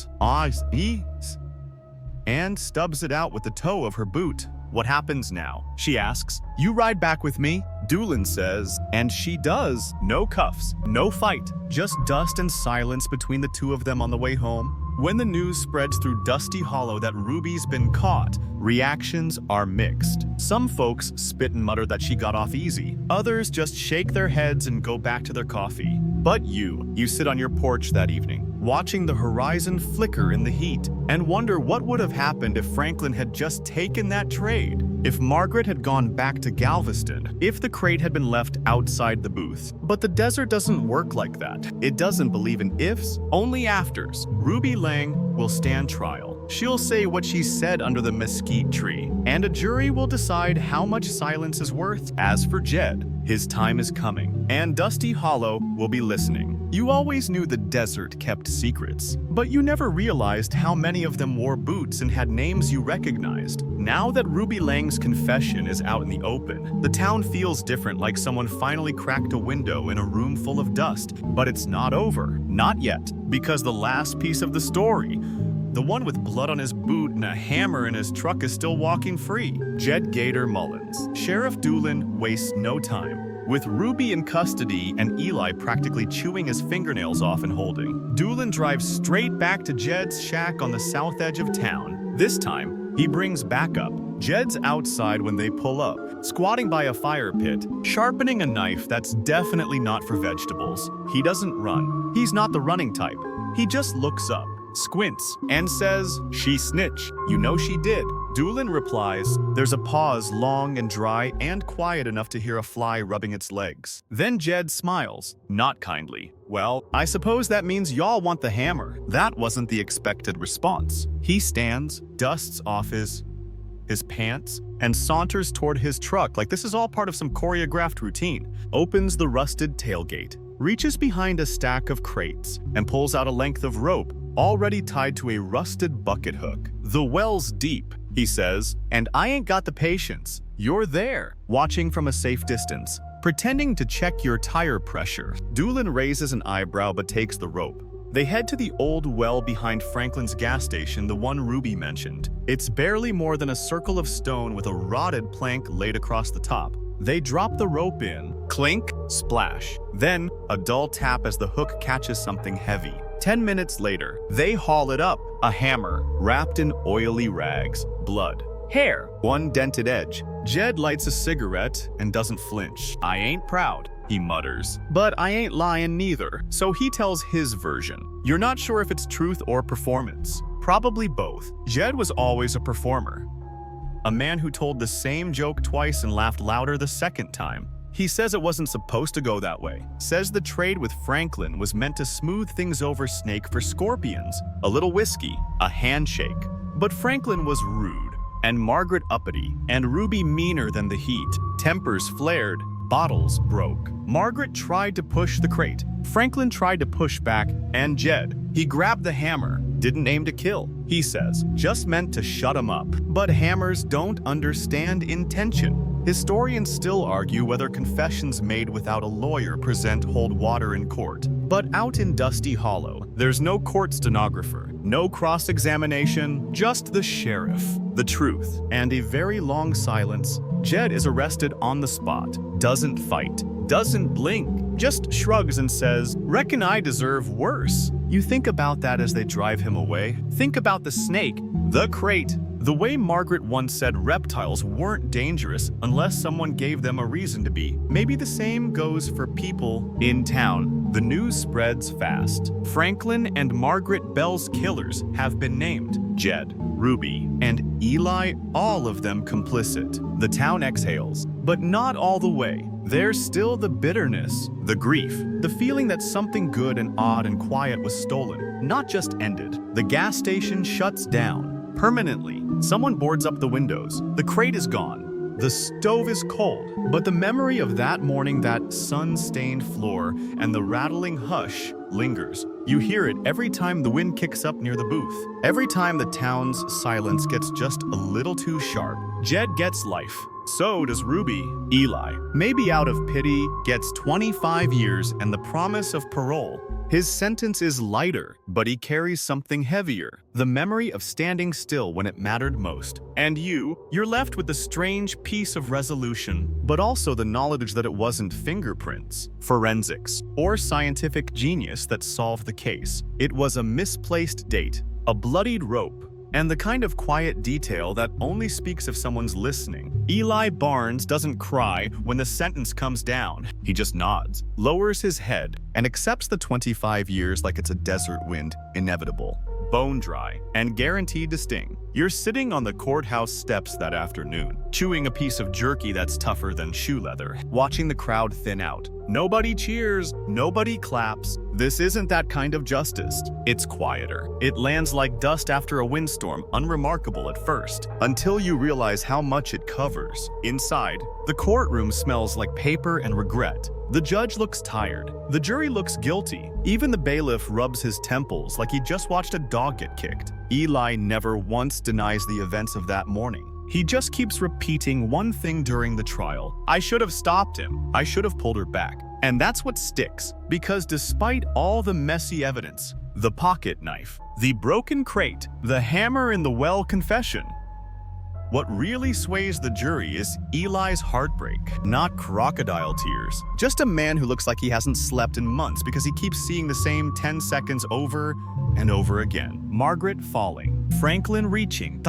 stubs it out with the toe of her boot. What happens now? She asks. You ride back with me? Doolin says, and she does. No cuffs, no fight, just dust and silence between the two of them on the way home. When the news spreads through Dusty Hollow that Ruby's been caught, reactions are mixed. Some folks spit and mutter that she got off easy. Others just shake their heads and go back to their coffee. But you sit on your porch that evening, watching the horizon flicker in the heat, and wonder what would have happened if Franklin had just taken that trade. If Margaret had gone back to Galveston, if the crate had been left outside the booth. But the desert doesn't work like that. It doesn't believe in ifs, only afters. Ruby Lang will stand trial. She'll say what she said under the mesquite tree, and a jury will decide how much silence is worth. As for Jed, his time is coming, and Dusty Hollow will be listening. You always knew the desert kept secrets, but you never realized how many of them wore boots and had names you recognized. Now that Ruby Lang's confession is out in the open, the town feels different, like someone finally cracked a window in a room full of dust. But it's not over. Not yet, because the last piece of the story, the one with blood on his boot and a hammer in his truck, is still walking free. Jed Gator Mullins. Sheriff Doolin wastes no time. With Ruby in custody and Eli practically chewing his fingernails off and holding, Doolin drives straight back to Jed's shack on the south edge of town. This time, he brings backup. Jed's outside when they pull up, squatting by a fire pit, sharpening a knife that's definitely not for vegetables. He doesn't run. He's not the running type. He just looks up, squints, and says, "She snitched. You know she did." Doolin replies. There's a pause, long and dry and quiet enough to hear a fly rubbing its legs. Then Jed smiles, not kindly. "Well, I suppose that means y'all want the hammer." That wasn't the expected response. He stands, dusts off his pants, and saunters toward his truck like this is all part of some choreographed routine. Opens the rusted tailgate, reaches behind a stack of crates, and pulls out a length of rope already tied to a rusted bucket hook. "The well's deep," he says, "and I ain't got the patience." You're there, watching from a safe distance, pretending to check your tire pressure. Doolin raises an eyebrow but takes the rope. They head to the old well behind Franklin's gas station, the one Ruby mentioned. It's barely more than a circle of stone with a rotted plank laid across the top. They drop the rope in. Clink, splash. Then, a dull tap as the hook catches something heavy. 10 minutes later, they haul it up. A hammer, wrapped in oily rags. Blood. Hair. One dented edge. Jed lights a cigarette and doesn't flinch. "I ain't proud," he mutters. "But I ain't lying neither." So he tells his version. You're not sure if it's truth or performance. Probably both. Jed was always a performer. A man who told the same joke twice and laughed louder the second time. He says it wasn't supposed to go that way. Says the trade with Franklin was meant to smooth things over Snake for scorpions. A little whiskey, a handshake. But Franklin was rude, and Margaret uppity, and Ruby meaner than the heat. Tempers flared, bottles broke. Margaret tried to push the crate. Franklin tried to push back, and Jed, he grabbed the hammer. Didn't aim to kill, he says, just meant to shut him up. But hammers don't understand intention. Historians still argue whether confessions made without a lawyer hold water in court. But out in Dusty Hollow, there's no court stenographer, no cross-examination, just the sheriff, the truth, and a very long silence. Jed is arrested on the spot, doesn't fight, doesn't blink, just shrugs and says, "Reckon I deserve worse." You think about that as they drive him away. Think about the snake, the crate. The way Margaret once said reptiles weren't dangerous unless someone gave them a reason to be. Maybe the same goes for people in town. The news spreads fast. Franklin and Margaret Bell's killers have been named. Jed, Ruby, and Eli, all of them complicit. The town exhales, but not all the way. There's still the bitterness, the grief, the feeling that something good and odd and quiet was stolen, not just ended. The gas station shuts down. Permanently. Someone boards up the windows. The crate is gone. The stove is cold. But the memory of that morning, that sun-stained floor, and the rattling hush lingers. You hear it every time the wind kicks up near the booth. Every time the town's silence gets just a little too sharp. Jed gets life. So does Ruby. Eli, maybe out of pity, gets 25 years and the promise of parole. His sentence is lighter, but he carries something heavier, the memory of standing still when it mattered most. And you're left with the strange piece of resolution, but also the knowledge that it wasn't fingerprints, forensics, or scientific genius that solved the case. It was a misplaced date, a bloodied rope, and the kind of quiet detail that only speaks if someone's listening. Eli Barnes doesn't cry when the sentence comes down. He just nods, lowers his head, and accepts the 25 years like it's a desert wind, inevitable, bone dry, and guaranteed to sting. You're sitting on the courthouse steps that afternoon, chewing a piece of jerky that's tougher than shoe leather, watching the crowd thin out. Nobody cheers, nobody claps. This isn't that kind of justice. It's quieter. It lands like dust after a windstorm, unremarkable at first, until you realize how much it covers. Inside, the courtroom smells like paper and regret. The judge looks tired. The jury looks guilty. Even the bailiff rubs his temples like he just watched a dog get kicked. Eli never once denies the events of that morning. He just keeps repeating one thing during the trial. I should have stopped him. I should have pulled her back. And that's what sticks, because despite all the messy evidence, the pocket knife, the broken crate, the hammer in the well confession, what really sways the jury is Eli's heartbreak, not crocodile tears. Just a man who looks like he hasn't slept in months because he keeps seeing the same 10 seconds over and over again. Margaret falling, Franklin reaching,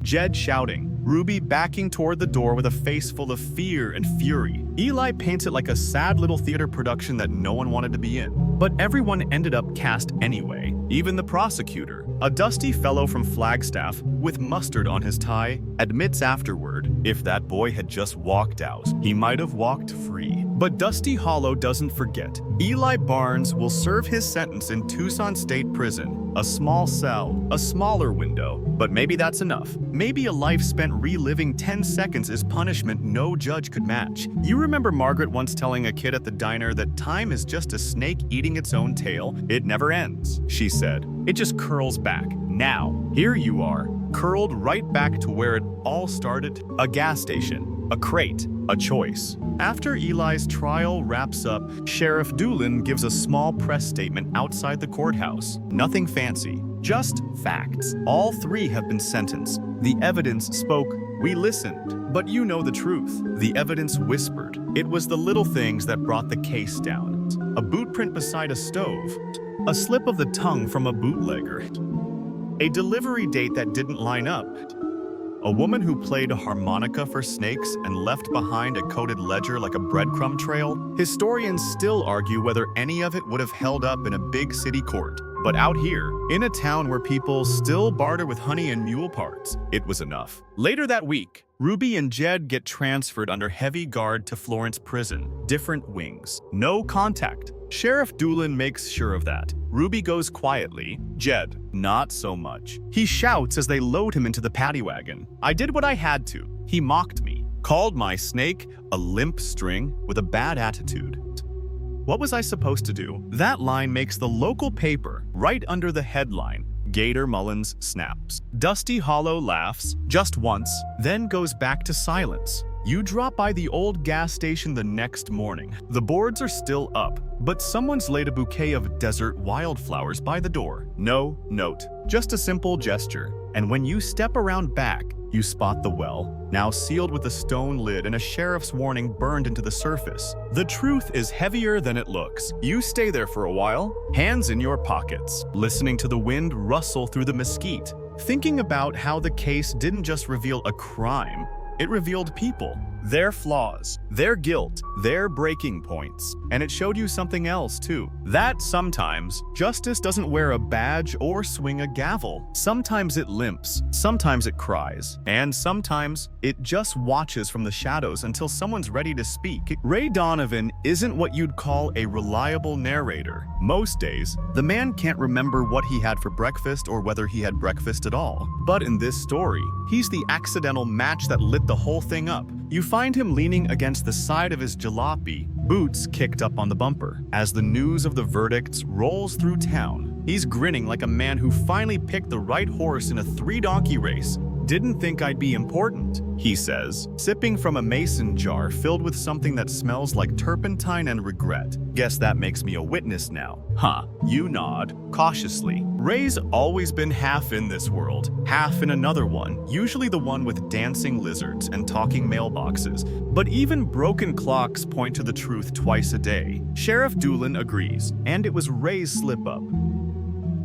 Jed shouting, Ruby backing toward the door with a face full of fear and fury. Eli paints it like a sad little theater production that no one wanted to be in. But everyone ended up cast anyway, even the prosecutor. A dusty fellow from Flagstaff, with mustard on his tie, admits afterward, if that boy had just walked out, he might have walked free. But Dusty Hollow doesn't forget. Eli Barnes will serve his sentence in Tucson State Prison. A small cell, a smaller window, but maybe that's enough. Maybe a life spent reliving 10 seconds is punishment no judge could match. You remember Margaret once telling a kid at the diner that time is just a snake eating its own tail? It never ends, she said. It just curls back. Now, here you are, curled right back to where it all started. A gas station, a crate, a choice. After Eli's trial wraps up, Sheriff Doolin gives a small press statement outside the courthouse. Nothing fancy, just facts. All three have been sentenced. The evidence spoke, we listened. But you know the truth. The evidence whispered. It was the little things that brought the case down. A boot print beside a stove. A slip of the tongue from a bootlegger. A delivery date that didn't line up. A woman who played a harmonica for snakes and left behind a coded ledger like a breadcrumb trail. Historians still argue whether any of it would have held up in a big city court. But out here, in a town where people still barter with honey and mule parts, it was enough. Later that week, Ruby and Jed get transferred under heavy guard to Florence Prison. Different wings. No contact. Sheriff Doolin makes sure of that. Ruby goes quietly. Jed, not so much. He shouts as they load him into the paddy wagon. I did what I had to. He mocked me. Called my snake a limp string with a bad attitude. What was I supposed to do? That line makes the local paper right under the headline. Gator Mullins snaps. Dusty Hollow laughs, just once, then goes back to silence. You drop by the old gas station the next morning. The boards are still up, but someone's laid a bouquet of desert wildflowers by the door. No note, just a simple gesture. And when you step around back, you spot the well, now sealed with a stone lid and a sheriff's warning burned into the surface. The truth is heavier than it looks. You stay there for a while, hands in your pockets, listening to the wind rustle through the mesquite, thinking about how the case didn't just reveal a crime, it revealed people, their flaws, their guilt, their breaking points. And it showed you something else too. That sometimes justice doesn't wear a badge or swing a gavel. Sometimes it limps, sometimes it cries, and sometimes it just watches from the shadows until someone's ready to speak. Ray Donovan isn't what you'd call a reliable narrator. Most days, the man can't remember what he had for breakfast or whether he had breakfast at all. But in this story, he's the accidental match that lit the whole thing up. You find him leaning against the side of his jalopy, boots kicked up on the bumper. As the news of the verdicts rolls through town, he's grinning like a man who finally picked the right horse in a 3-donkey race. Didn't think I'd be important, he says, sipping from a mason jar filled with something that smells like turpentine and regret. Guess that makes me a witness now. Huh. You nod, cautiously. Ray's always been half in this world, half in another one, usually the one with dancing lizards and talking mailboxes. But even broken clocks point to the truth twice a day. Sheriff Doolin agrees, and it was Ray's slip-up.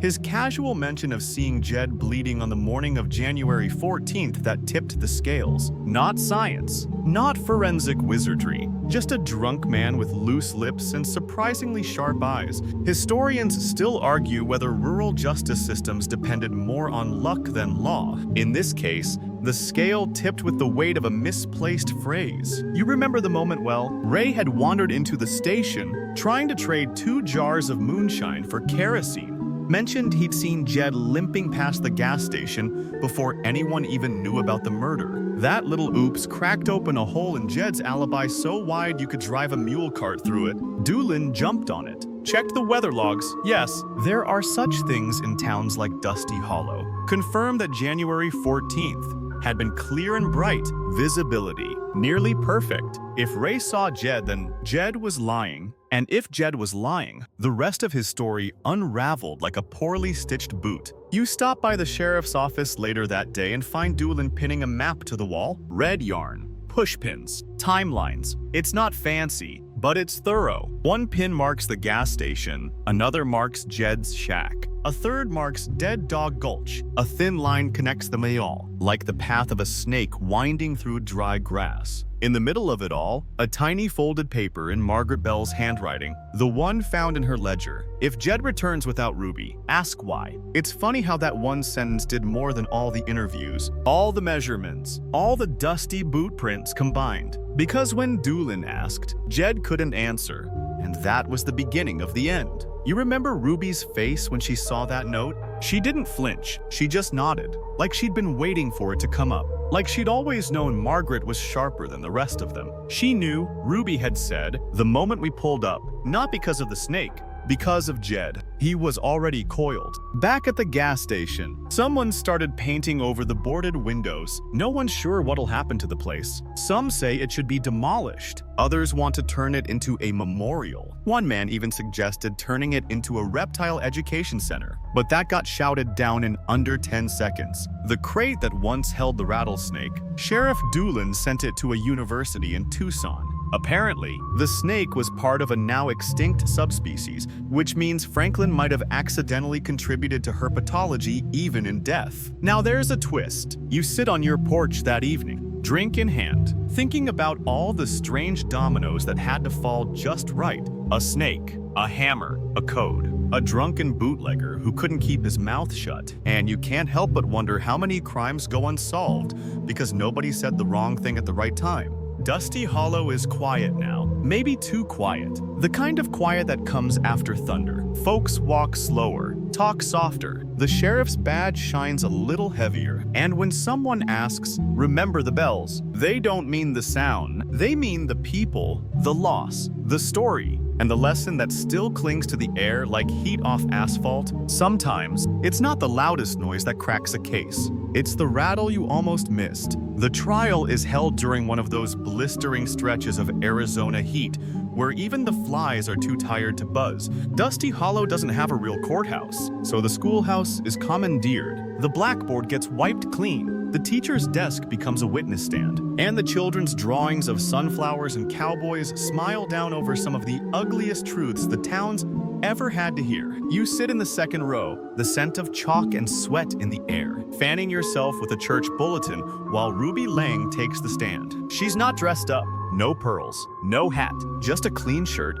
His casual mention of seeing Jed bleeding on the morning of January 14th that tipped the scales. Not science, not forensic wizardry, just a drunk man with loose lips and surprisingly sharp eyes. Historians still argue whether rural justice systems depended more on luck than law. In this case, the scale tipped with the weight of a misplaced phrase. You remember the moment well? Ray had wandered into the station, trying to trade 2 jars of moonshine for kerosene. Mentioned he'd seen Jed limping past the gas station before anyone even knew about the murder. That little oops cracked open a hole in Jed's alibi so wide you could drive a mule cart through it. Doolin jumped on it, checked the weather logs. Yes, there are such things in towns like Dusty Hollow. Confirmed that January 14th had been clear and bright, visibility nearly perfect. If Ray saw Jed, then Jed was lying. And if Jed was lying, the rest of his story unraveled like a poorly stitched boot. You stop by the sheriff's office later that day and find Doolin pinning a map to the wall. Red yarn, pushpins, timelines. It's not fancy, but it's thorough. One pin marks the gas station, another marks Jed's shack. A third marks Dead Dog Gulch. A thin line connects them all, like the path of a snake winding through dry grass. In the middle of it all, a tiny folded paper in Margaret Bell's handwriting, the one found in her ledger. If Jed returns without Ruby, ask why. It's funny how that one sentence did more than all the interviews, all the measurements, all the dusty boot prints combined. Because when Doolin asked, Jed couldn't answer, and that was the beginning of the end. You remember Ruby's face when she saw that note? She didn't flinch, she just nodded, like she'd been waiting for it to come up. Like she'd always known Margaret was sharper than the rest of them. She knew, Ruby had said, the moment we pulled up, not because of the snake, because of Jed. He was already coiled. Back at the gas station, someone started painting over the boarded windows. No one's sure what'll happen to the place. Some say it should be demolished. Others want to turn it into a memorial. One man even suggested turning it into a reptile education center, but that got shouted down in under 10 seconds. The crate that once held the rattlesnake, Sheriff Doolin sent it to a university in Tucson. Apparently, the snake was part of a now extinct subspecies, which means Franklin might have accidentally contributed to herpetology even in death. Now there's a twist. You sit on your porch that evening, drink in hand, thinking about all the strange dominoes that had to fall just right. A snake, a hammer, a code, a drunken bootlegger who couldn't keep his mouth shut, and you can't help but wonder how many crimes go unsolved because nobody said the wrong thing at the right time. Dusty Hollow is quiet now, maybe too quiet. The kind of quiet that comes after thunder. Folks walk slower, talk softer. The sheriff's badge shines a little heavier. And when someone asks, remember the bells, they don't mean the sound. They mean the people, the loss, the story, and the lesson that still clings to the air like heat off asphalt. Sometimes, it's not the loudest noise that cracks a case. It's the rattle you almost missed. The trial is held during one of those blistering stretches of Arizona heat where even the flies are too tired to buzz. Dusty Hollow doesn't have a real courthouse, so the schoolhouse is commandeered. The blackboard gets wiped clean. The teacher's desk becomes a witness stand, and the children's drawings of sunflowers and cowboys smile down over some of the ugliest truths the town's ever had to hear. You sit in the second row, the scent of chalk and sweat in the air, fanning yourself with a church bulletin while Ruby Lang takes the stand. She's not dressed up, no pearls, no hat, just a clean shirt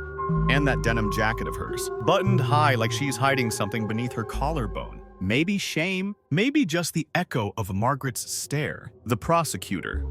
and that denim jacket of hers, buttoned high like she's hiding something beneath her collarbone. Maybe shame, maybe just the echo of Margaret's stare. The prosecutor,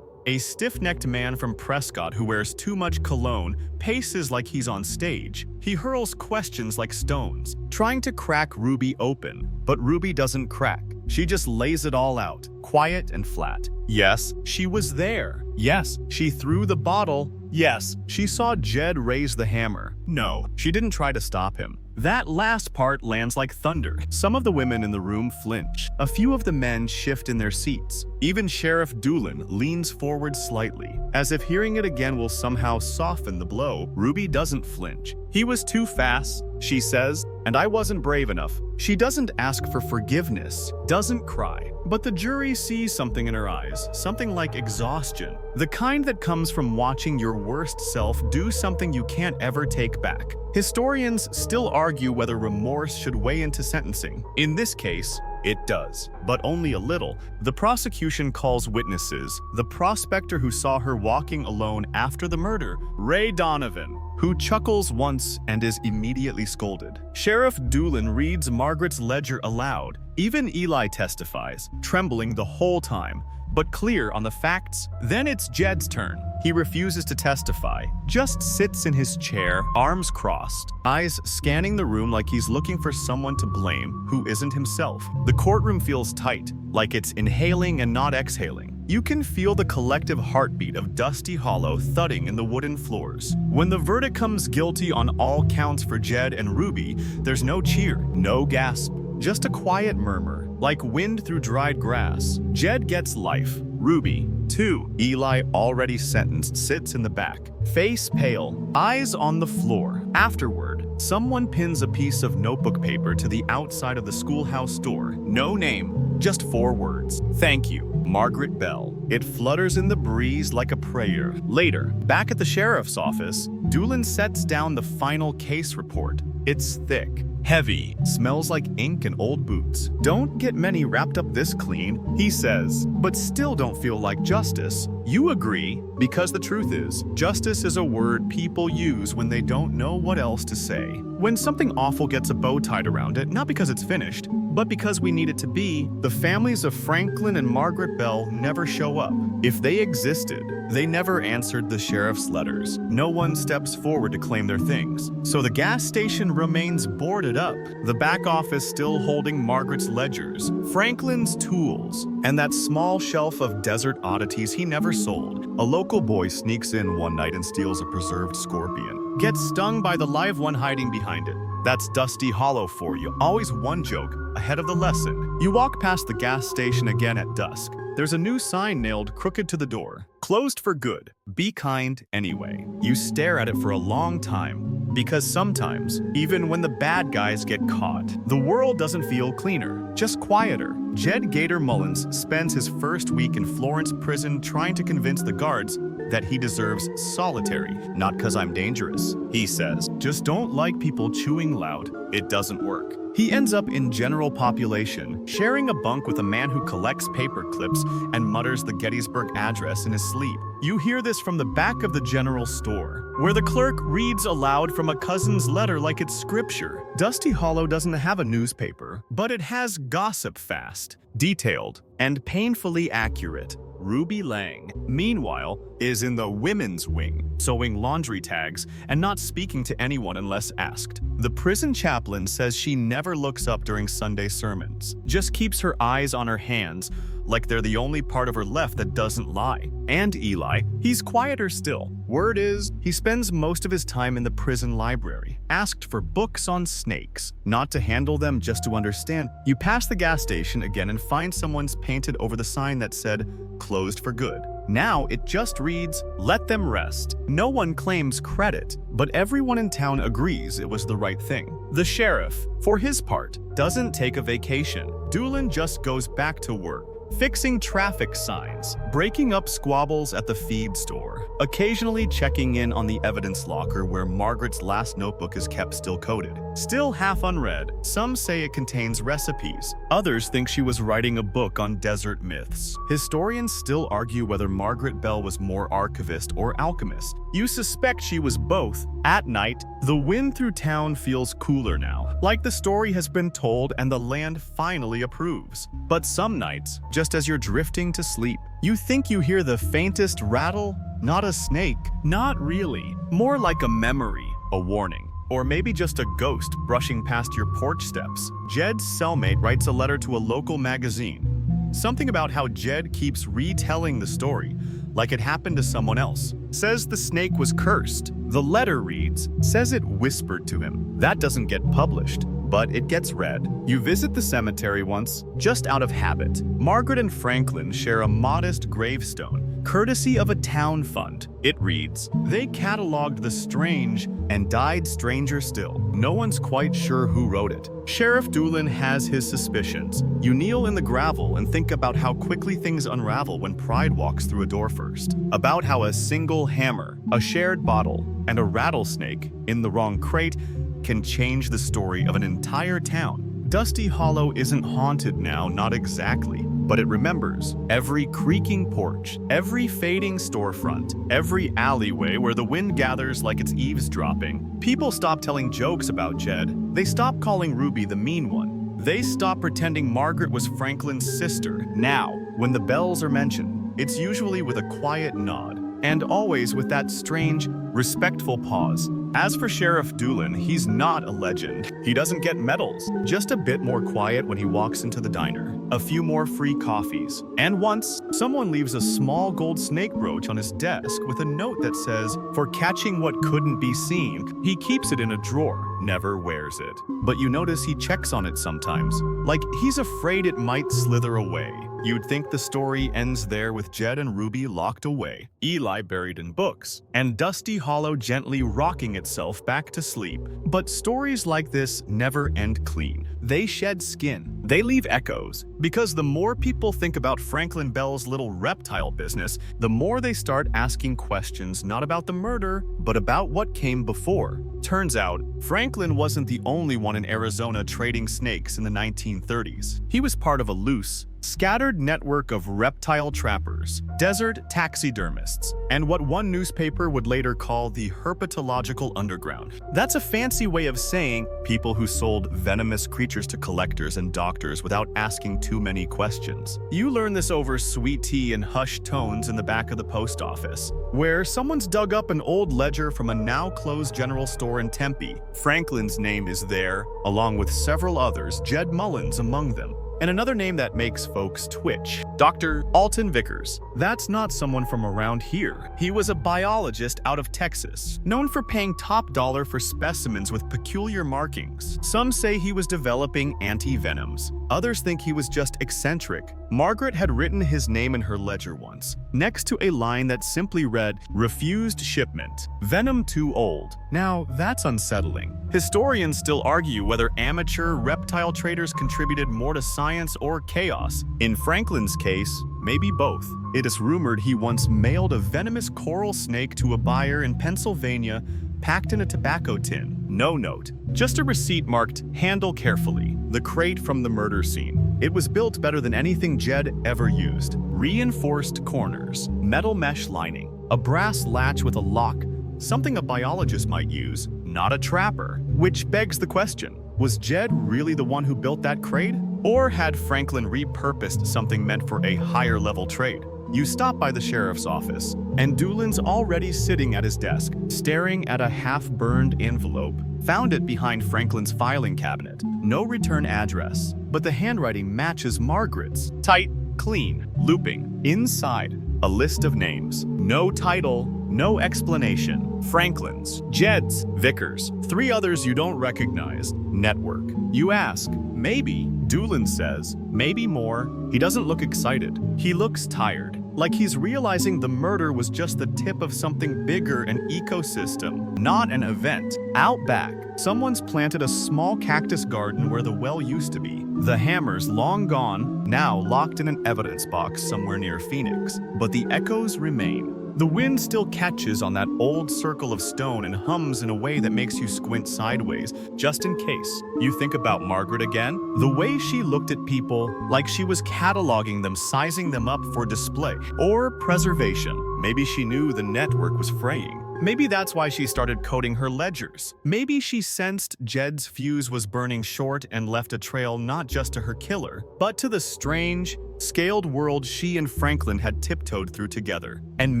a stiff-necked man from Prescott who wears too much cologne, paces like he's on stage. He hurls questions like stones, trying to crack Ruby open. But Ruby doesn't crack. She just lays it all out, quiet and flat. Yes, she was there. Yes, she threw the bottle. Yes, she saw Jed raise the hammer. No, she didn't try to stop him. That last part lands like thunder. Some of the women in the room flinch. A few of the men shift in their seats. Even Sheriff Doolin leans forward slightly, as if hearing it again will somehow soften the blow. Ruby doesn't flinch. He was too fast, she says, and I wasn't brave enough. She doesn't ask for forgiveness, doesn't cry, but the jury sees something in her eyes, something like exhaustion. The kind that comes from watching your worst self do something you can't ever take back. Historians still argue whether remorse should weigh into sentencing. In this case, it does, but only a little. The prosecution calls witnesses, the prospector who saw her walking alone after the murder, Ray Donovan, who chuckles once and is immediately scolded. Sheriff Doolin reads Margaret's ledger aloud. Even Eli testifies, trembling the whole time, but clear on the facts. Then it's Jed's turn. He refuses to testify, just sits in his chair, arms crossed, eyes scanning the room like he's looking for someone to blame who isn't himself. The courtroom feels tight, like it's inhaling and not exhaling. You can feel the collective heartbeat of Dusty Hollow thudding in the wooden floors. When the verdict comes guilty on all counts for Jed and Ruby, there's no cheer, no gasp, just a quiet murmur, like wind through dried grass. Jed gets life. Ruby, 2. Eli, already sentenced, sits in the back, face pale, eyes on the floor. Afterward, someone pins a piece of notebook paper to the outside of the schoolhouse door. No name, just 4 words. Thank you, Margaret Bell. It flutters in the breeze like a prayer. Later, back at the sheriff's office, Doolin sets down the final case report. It's thick, heavy, smells like ink and old boots. Don't get many wrapped up this clean, he says, but still don't feel like justice. You agree, because the truth is, justice is a word people use when they don't know what else to say. When something awful gets a bow tied around it, not because it's finished, but because we need it to be, the families of Franklin and Margaret Bell never show up. If they existed, they never answered the sheriff's letters. No one steps forward to claim their things. So the gas station remains boarded up, the back office still holding Margaret's ledgers, Franklin's tools, and that small shelf of desert oddities he never sold. A local boy sneaks in one night and steals a preserved scorpion. Gets stung by the live one hiding behind it. That's Dusty Hollow for you. Always one joke ahead of the lesson. You walk past the gas station again at dusk. There's a new sign nailed crooked to the door. Closed for good. Be kind anyway. You stare at it for a long time, because sometimes, even when the bad guys get caught, the world doesn't feel cleaner, just quieter. Jed Gator Mullins spends his first week in Florence prison trying to convince the guards that he deserves solitary. Not 'cause I'm dangerous, he says. Just don't like people chewing loud. It doesn't work. He ends up in general population, sharing a bunk with a man who collects paper clips and mutters the Gettysburg address in his sleep. You hear this from the back of the general store, where the clerk reads aloud from a cousin's letter like it's scripture. Dusty Hollow doesn't have a newspaper, but it has gossip fast, detailed, and painfully accurate. Ruby Lang, meanwhile, is in the women's wing, sewing laundry tags and not speaking to anyone unless asked. The prison chaplain says she never looks up during Sunday sermons, just keeps her eyes on her hands, like they're the only part of her left that doesn't lie. And Eli, he's quieter still. Word is, he spends most of his time in the prison library, asked for books on snakes, not to handle them, just to understand. You pass the gas station again and find someone's painted over the sign that said, closed for good. Now it just reads, let them rest. No one claims credit, but everyone in town agrees it was the right thing. The sheriff, for his part, doesn't take a vacation. Doolin just goes back to work, fixing traffic signs, breaking up squabbles at the feed store, occasionally checking in on the evidence locker where Margaret's last notebook is kept still coded. Still half unread, some say it contains recipes. Others think she was writing a book on desert myths. Historians still argue whether Margaret Bell was more archivist or alchemist. You suspect she was both. At night, the wind through town feels cooler now, like the story has been told and the land finally approves. But some nights, just as you're drifting to sleep, you think you hear the faintest rattle. Not a snake, not really. More like a memory, a warning. Or maybe just a ghost brushing past your porch steps. Jed's cellmate writes a letter to a local magazine, Something about how Jed keeps retelling the story, like it happened to someone else. Says the snake was cursed. The letter reads, says it whispered to him. That doesn't get published, but it gets read. You visit the cemetery once, just out of habit. Margaret and Franklin share a modest gravestone, courtesy of a town fund. It reads, they cataloged the strange and died stranger still. No one's quite sure who wrote it. Sheriff Doolin has his suspicions. You kneel in the gravel and think about how quickly things unravel when pride walks through a door first. About how a single hammer, a shared bottle, and a rattlesnake in the wrong crate can change the story of an entire town. Dusty Hollow isn't haunted now, not exactly, but it remembers every creaking porch, every fading storefront, every alleyway where the wind gathers like it's eavesdropping. People stop telling jokes about Jed. They stop calling Ruby the mean one. They stop pretending Margaret was Franklin's sister. Now, when the bells are mentioned, it's usually with a quiet nod, and always with that strange, respectful pause. As for Sheriff Doolin, he's not a legend. He doesn't get medals, just a bit more quiet when he walks into the diner. A few more free coffees. And once, someone leaves a small gold snake brooch on his desk with a note that says, for catching what couldn't be seen. He keeps it in a drawer, never wears it. But you notice he checks on it sometimes, like he's afraid it might slither away. You'd think the story ends there with Jed and Ruby locked away, Eli buried in books, and Dusty Hollow gently rocking itself back to sleep. But stories like this never end clean. They shed skin. They leave echoes, because the more people think about Franklin Bell's little reptile business, the more they start asking questions not about the murder, but about what came before. Turns out, Franklin wasn't the only one in Arizona trading snakes in the 1930s. He was part of a loose, scattered network of reptile trappers, desert taxidermists, and what one newspaper would later call the herpetological underground. That's a fancy way of saying people who sold venomous creatures to collectors and doctors without asking too many questions. You learn this over sweet tea and hushed tones in the back of the post office, where someone's dug up an old ledger from a now-closed general store in Tempe. Franklin's name is there, along with several others, Jed Mullins among them. And another name that makes folks twitch, Dr. Alton Vickers. That's not someone from around here. He was a biologist out of Texas, known for paying top dollar for specimens with peculiar markings. Some say he was developing anti-venoms. Others think he was just eccentric. Margaret had written his name in her ledger once, next to a line that simply read, refused shipment, venom too old. Now, that's unsettling. Historians still argue whether amateur reptile traders contributed more to science or chaos. In Franklin's case, maybe both. It is rumored he once mailed a venomous coral snake to a buyer in Pennsylvania, packed in a tobacco tin. No note, just a receipt marked, handle carefully. The crate from the murder scene. It was built better than anything Jed ever used. Reinforced corners, metal mesh lining, a brass latch with a lock, something a biologist might use, not a trapper. Which begs the question, was Jed really the one who built that crate? Or had Franklin repurposed something meant for a higher level trade? You stop by the sheriff's office, and Doolin's already sitting at his desk, staring at a half-burned envelope. Found it behind Franklin's filing cabinet. No return address, but the handwriting matches Margaret's. Tight, clean, looping. Inside, a list of names. No title, no explanation. Franklin's, Jed's, Vickers, 3 others you don't recognize. Network. You ask, maybe. Doolin says, maybe more. He doesn't look excited. He looks tired, like he's realizing the murder was just the tip of something bigger, an ecosystem, not an event. Out back, someone's planted a small cactus garden where the well used to be. The hammer's long gone, now locked in an evidence box somewhere near Phoenix, but the echoes remain. The wind still catches on that old circle of stone and hums in a way that makes you squint sideways, just in case. You think about Margaret again? The way she looked at people, like she was cataloging them, sizing them up for display or preservation. Maybe she knew the network was fraying. Maybe that's why she started coding her ledgers. Maybe she sensed Jed's fuse was burning short and left a trail not just to her killer, but to the strange, scaled world she and Franklin had tiptoed through together. And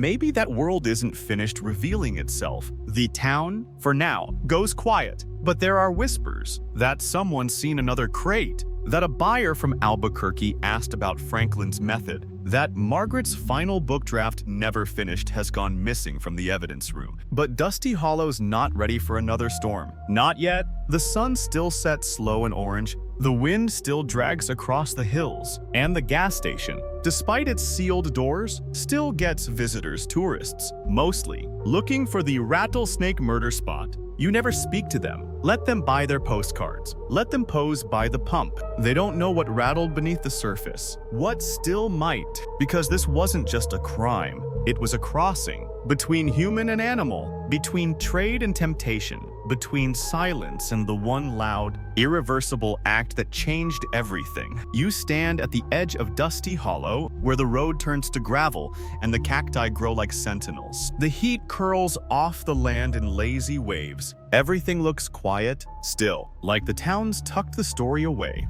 maybe that world isn't finished revealing itself. The town, for now, goes quiet, but there are whispers that someone's seen another crate, that a buyer from Albuquerque asked about Franklin's method, that Margaret's final book draft never finished has gone missing from the evidence room. But Dusty Hollow's not ready for another storm. Not yet. The sun still sets slow and orange, the wind still drags across the hills, and the gas station, despite its sealed doors, still gets visitors, tourists, mostly, looking for the rattlesnake murder spot. You never speak to them. Let them buy their postcards. Let them pose by the pump. They don't know what rattled beneath the surface. What still might, because this wasn't just a crime. It was a crossing between human and animal, between trade and temptation, between silence and the one loud, irreversible act that changed everything. You stand at the edge of Dusty Hollow, where the road turns to gravel and the cacti grow like sentinels. The heat curls off the land in lazy waves. Everything looks quiet, still, like the town's tucked the story away.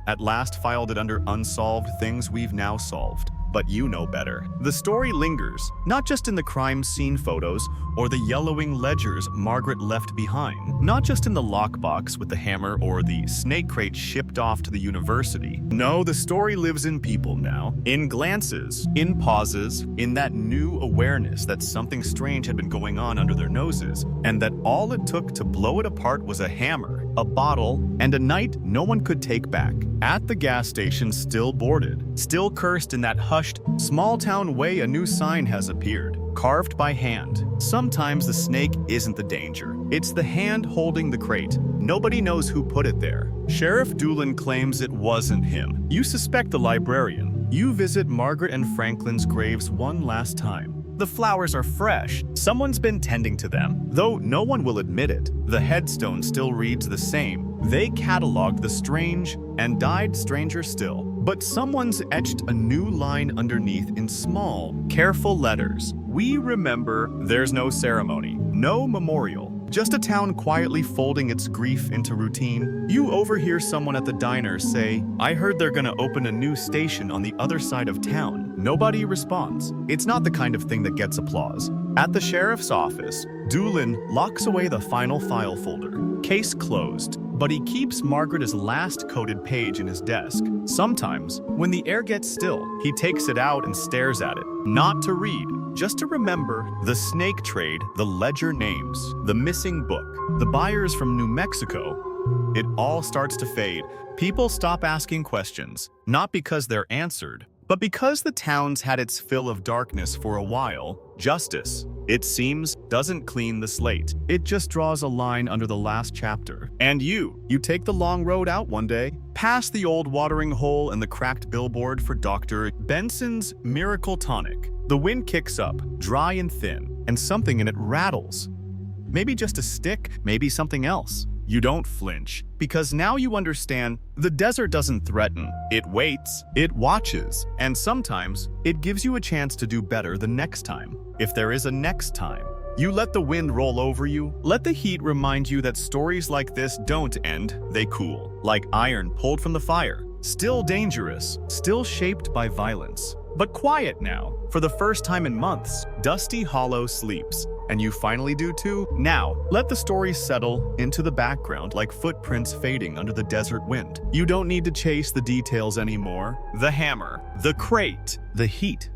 At last filed it under unsolved things we've now solved. But you know better. The story lingers, not just in the crime scene photos or the yellowing ledgers Margaret left behind, not just in the lockbox with the hammer or the snake crate shipped off to the university. No, the story lives in people now, in glances, in pauses, in that new awareness that something strange had been going on under their noses, and that all it took to blow it apart was a hammer, a bottle, and a night no one could take back. At the gas station, still boarded, still cursed in that hushed, small-town way, a new sign has appeared, carved by hand. Sometimes the snake isn't the danger. It's the hand holding the crate. Nobody knows who put it there. Sheriff Doolin claims it wasn't him. You suspect the librarian. You visit Margaret and Franklin's graves one last time. The flowers are fresh. Someone's been tending to them, though no one will admit it. The headstone still reads the same. They cataloged the strange and died stranger still. But someone's etched a new line underneath in small, careful letters. We remember. There's no ceremony, no memorial. Just a town quietly folding its grief into routine. You overhear someone at the diner say, "I heard they're gonna open a new station on the other side of town." Nobody responds. It's not the kind of thing that gets applause. At the sheriff's office, Doolin locks away the final file folder. Case closed. But he keeps Margaret's last coded page in his desk. Sometimes, when the air gets still, he takes it out and stares at it. Not to read, just to remember the snake trade, the ledger names, the missing book, the buyers from New Mexico. It all starts to fade. People stop asking questions, not because they're answered, but because the town's had its fill of darkness for a while. Justice, it seems, doesn't clean the slate. It just draws a line under the last chapter. And you take the long road out one day, past the old watering hole and the cracked billboard for Dr. Benson's Miracle Tonic. The wind kicks up, dry and thin, and something in it rattles. Maybe just a stick, maybe something else. You don't flinch, because now you understand the desert doesn't threaten. It waits, it watches, and sometimes it gives you a chance to do better the next time. If there is a next time. You let the wind roll over you, let the heat remind you that stories like this don't end, they cool. Like iron pulled from the fire. Still dangerous, still shaped by violence. But quiet now. For the first time in months, Dusty Hollow sleeps. And you finally do too? Now, let the story settle into the background like footprints fading under the desert wind. You don't need to chase the details anymore. The hammer, the crate, the heat.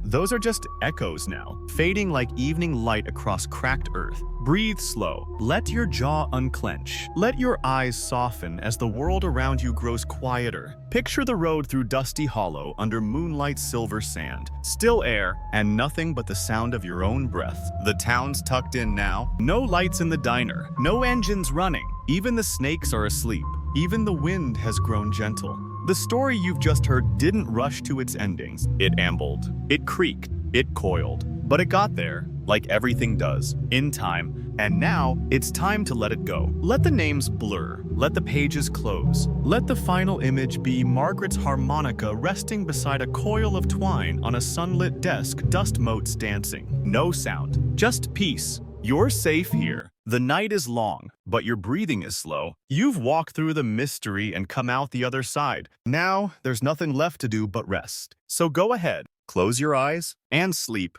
Those are just echoes now, fading like evening light across cracked earth. Breathe slow. Let your jaw unclench. Let your eyes soften as the world around you grows quieter. Picture the road through Dusty Hollow under moonlight's silver sand. Still air, and nothing but the sound of your own breath. The town's tucked in now. No lights in the diner. No engines running. Even the snakes are asleep. Even the wind has grown gentle. The story you've just heard didn't rush to its endings. It ambled. It creaked. It coiled. But it got there, like everything does, in time. And now, it's time to let it go. Let the names blur. Let the pages close. Let the final image be Margaret's harmonica resting beside a coil of twine on a sunlit desk, dust motes dancing. No sound. Just peace. You're safe here. The night is long, but your breathing is slow. You've walked through the mystery and come out the other side. Now, there's nothing left to do but rest. So go ahead, close your eyes, and sleep.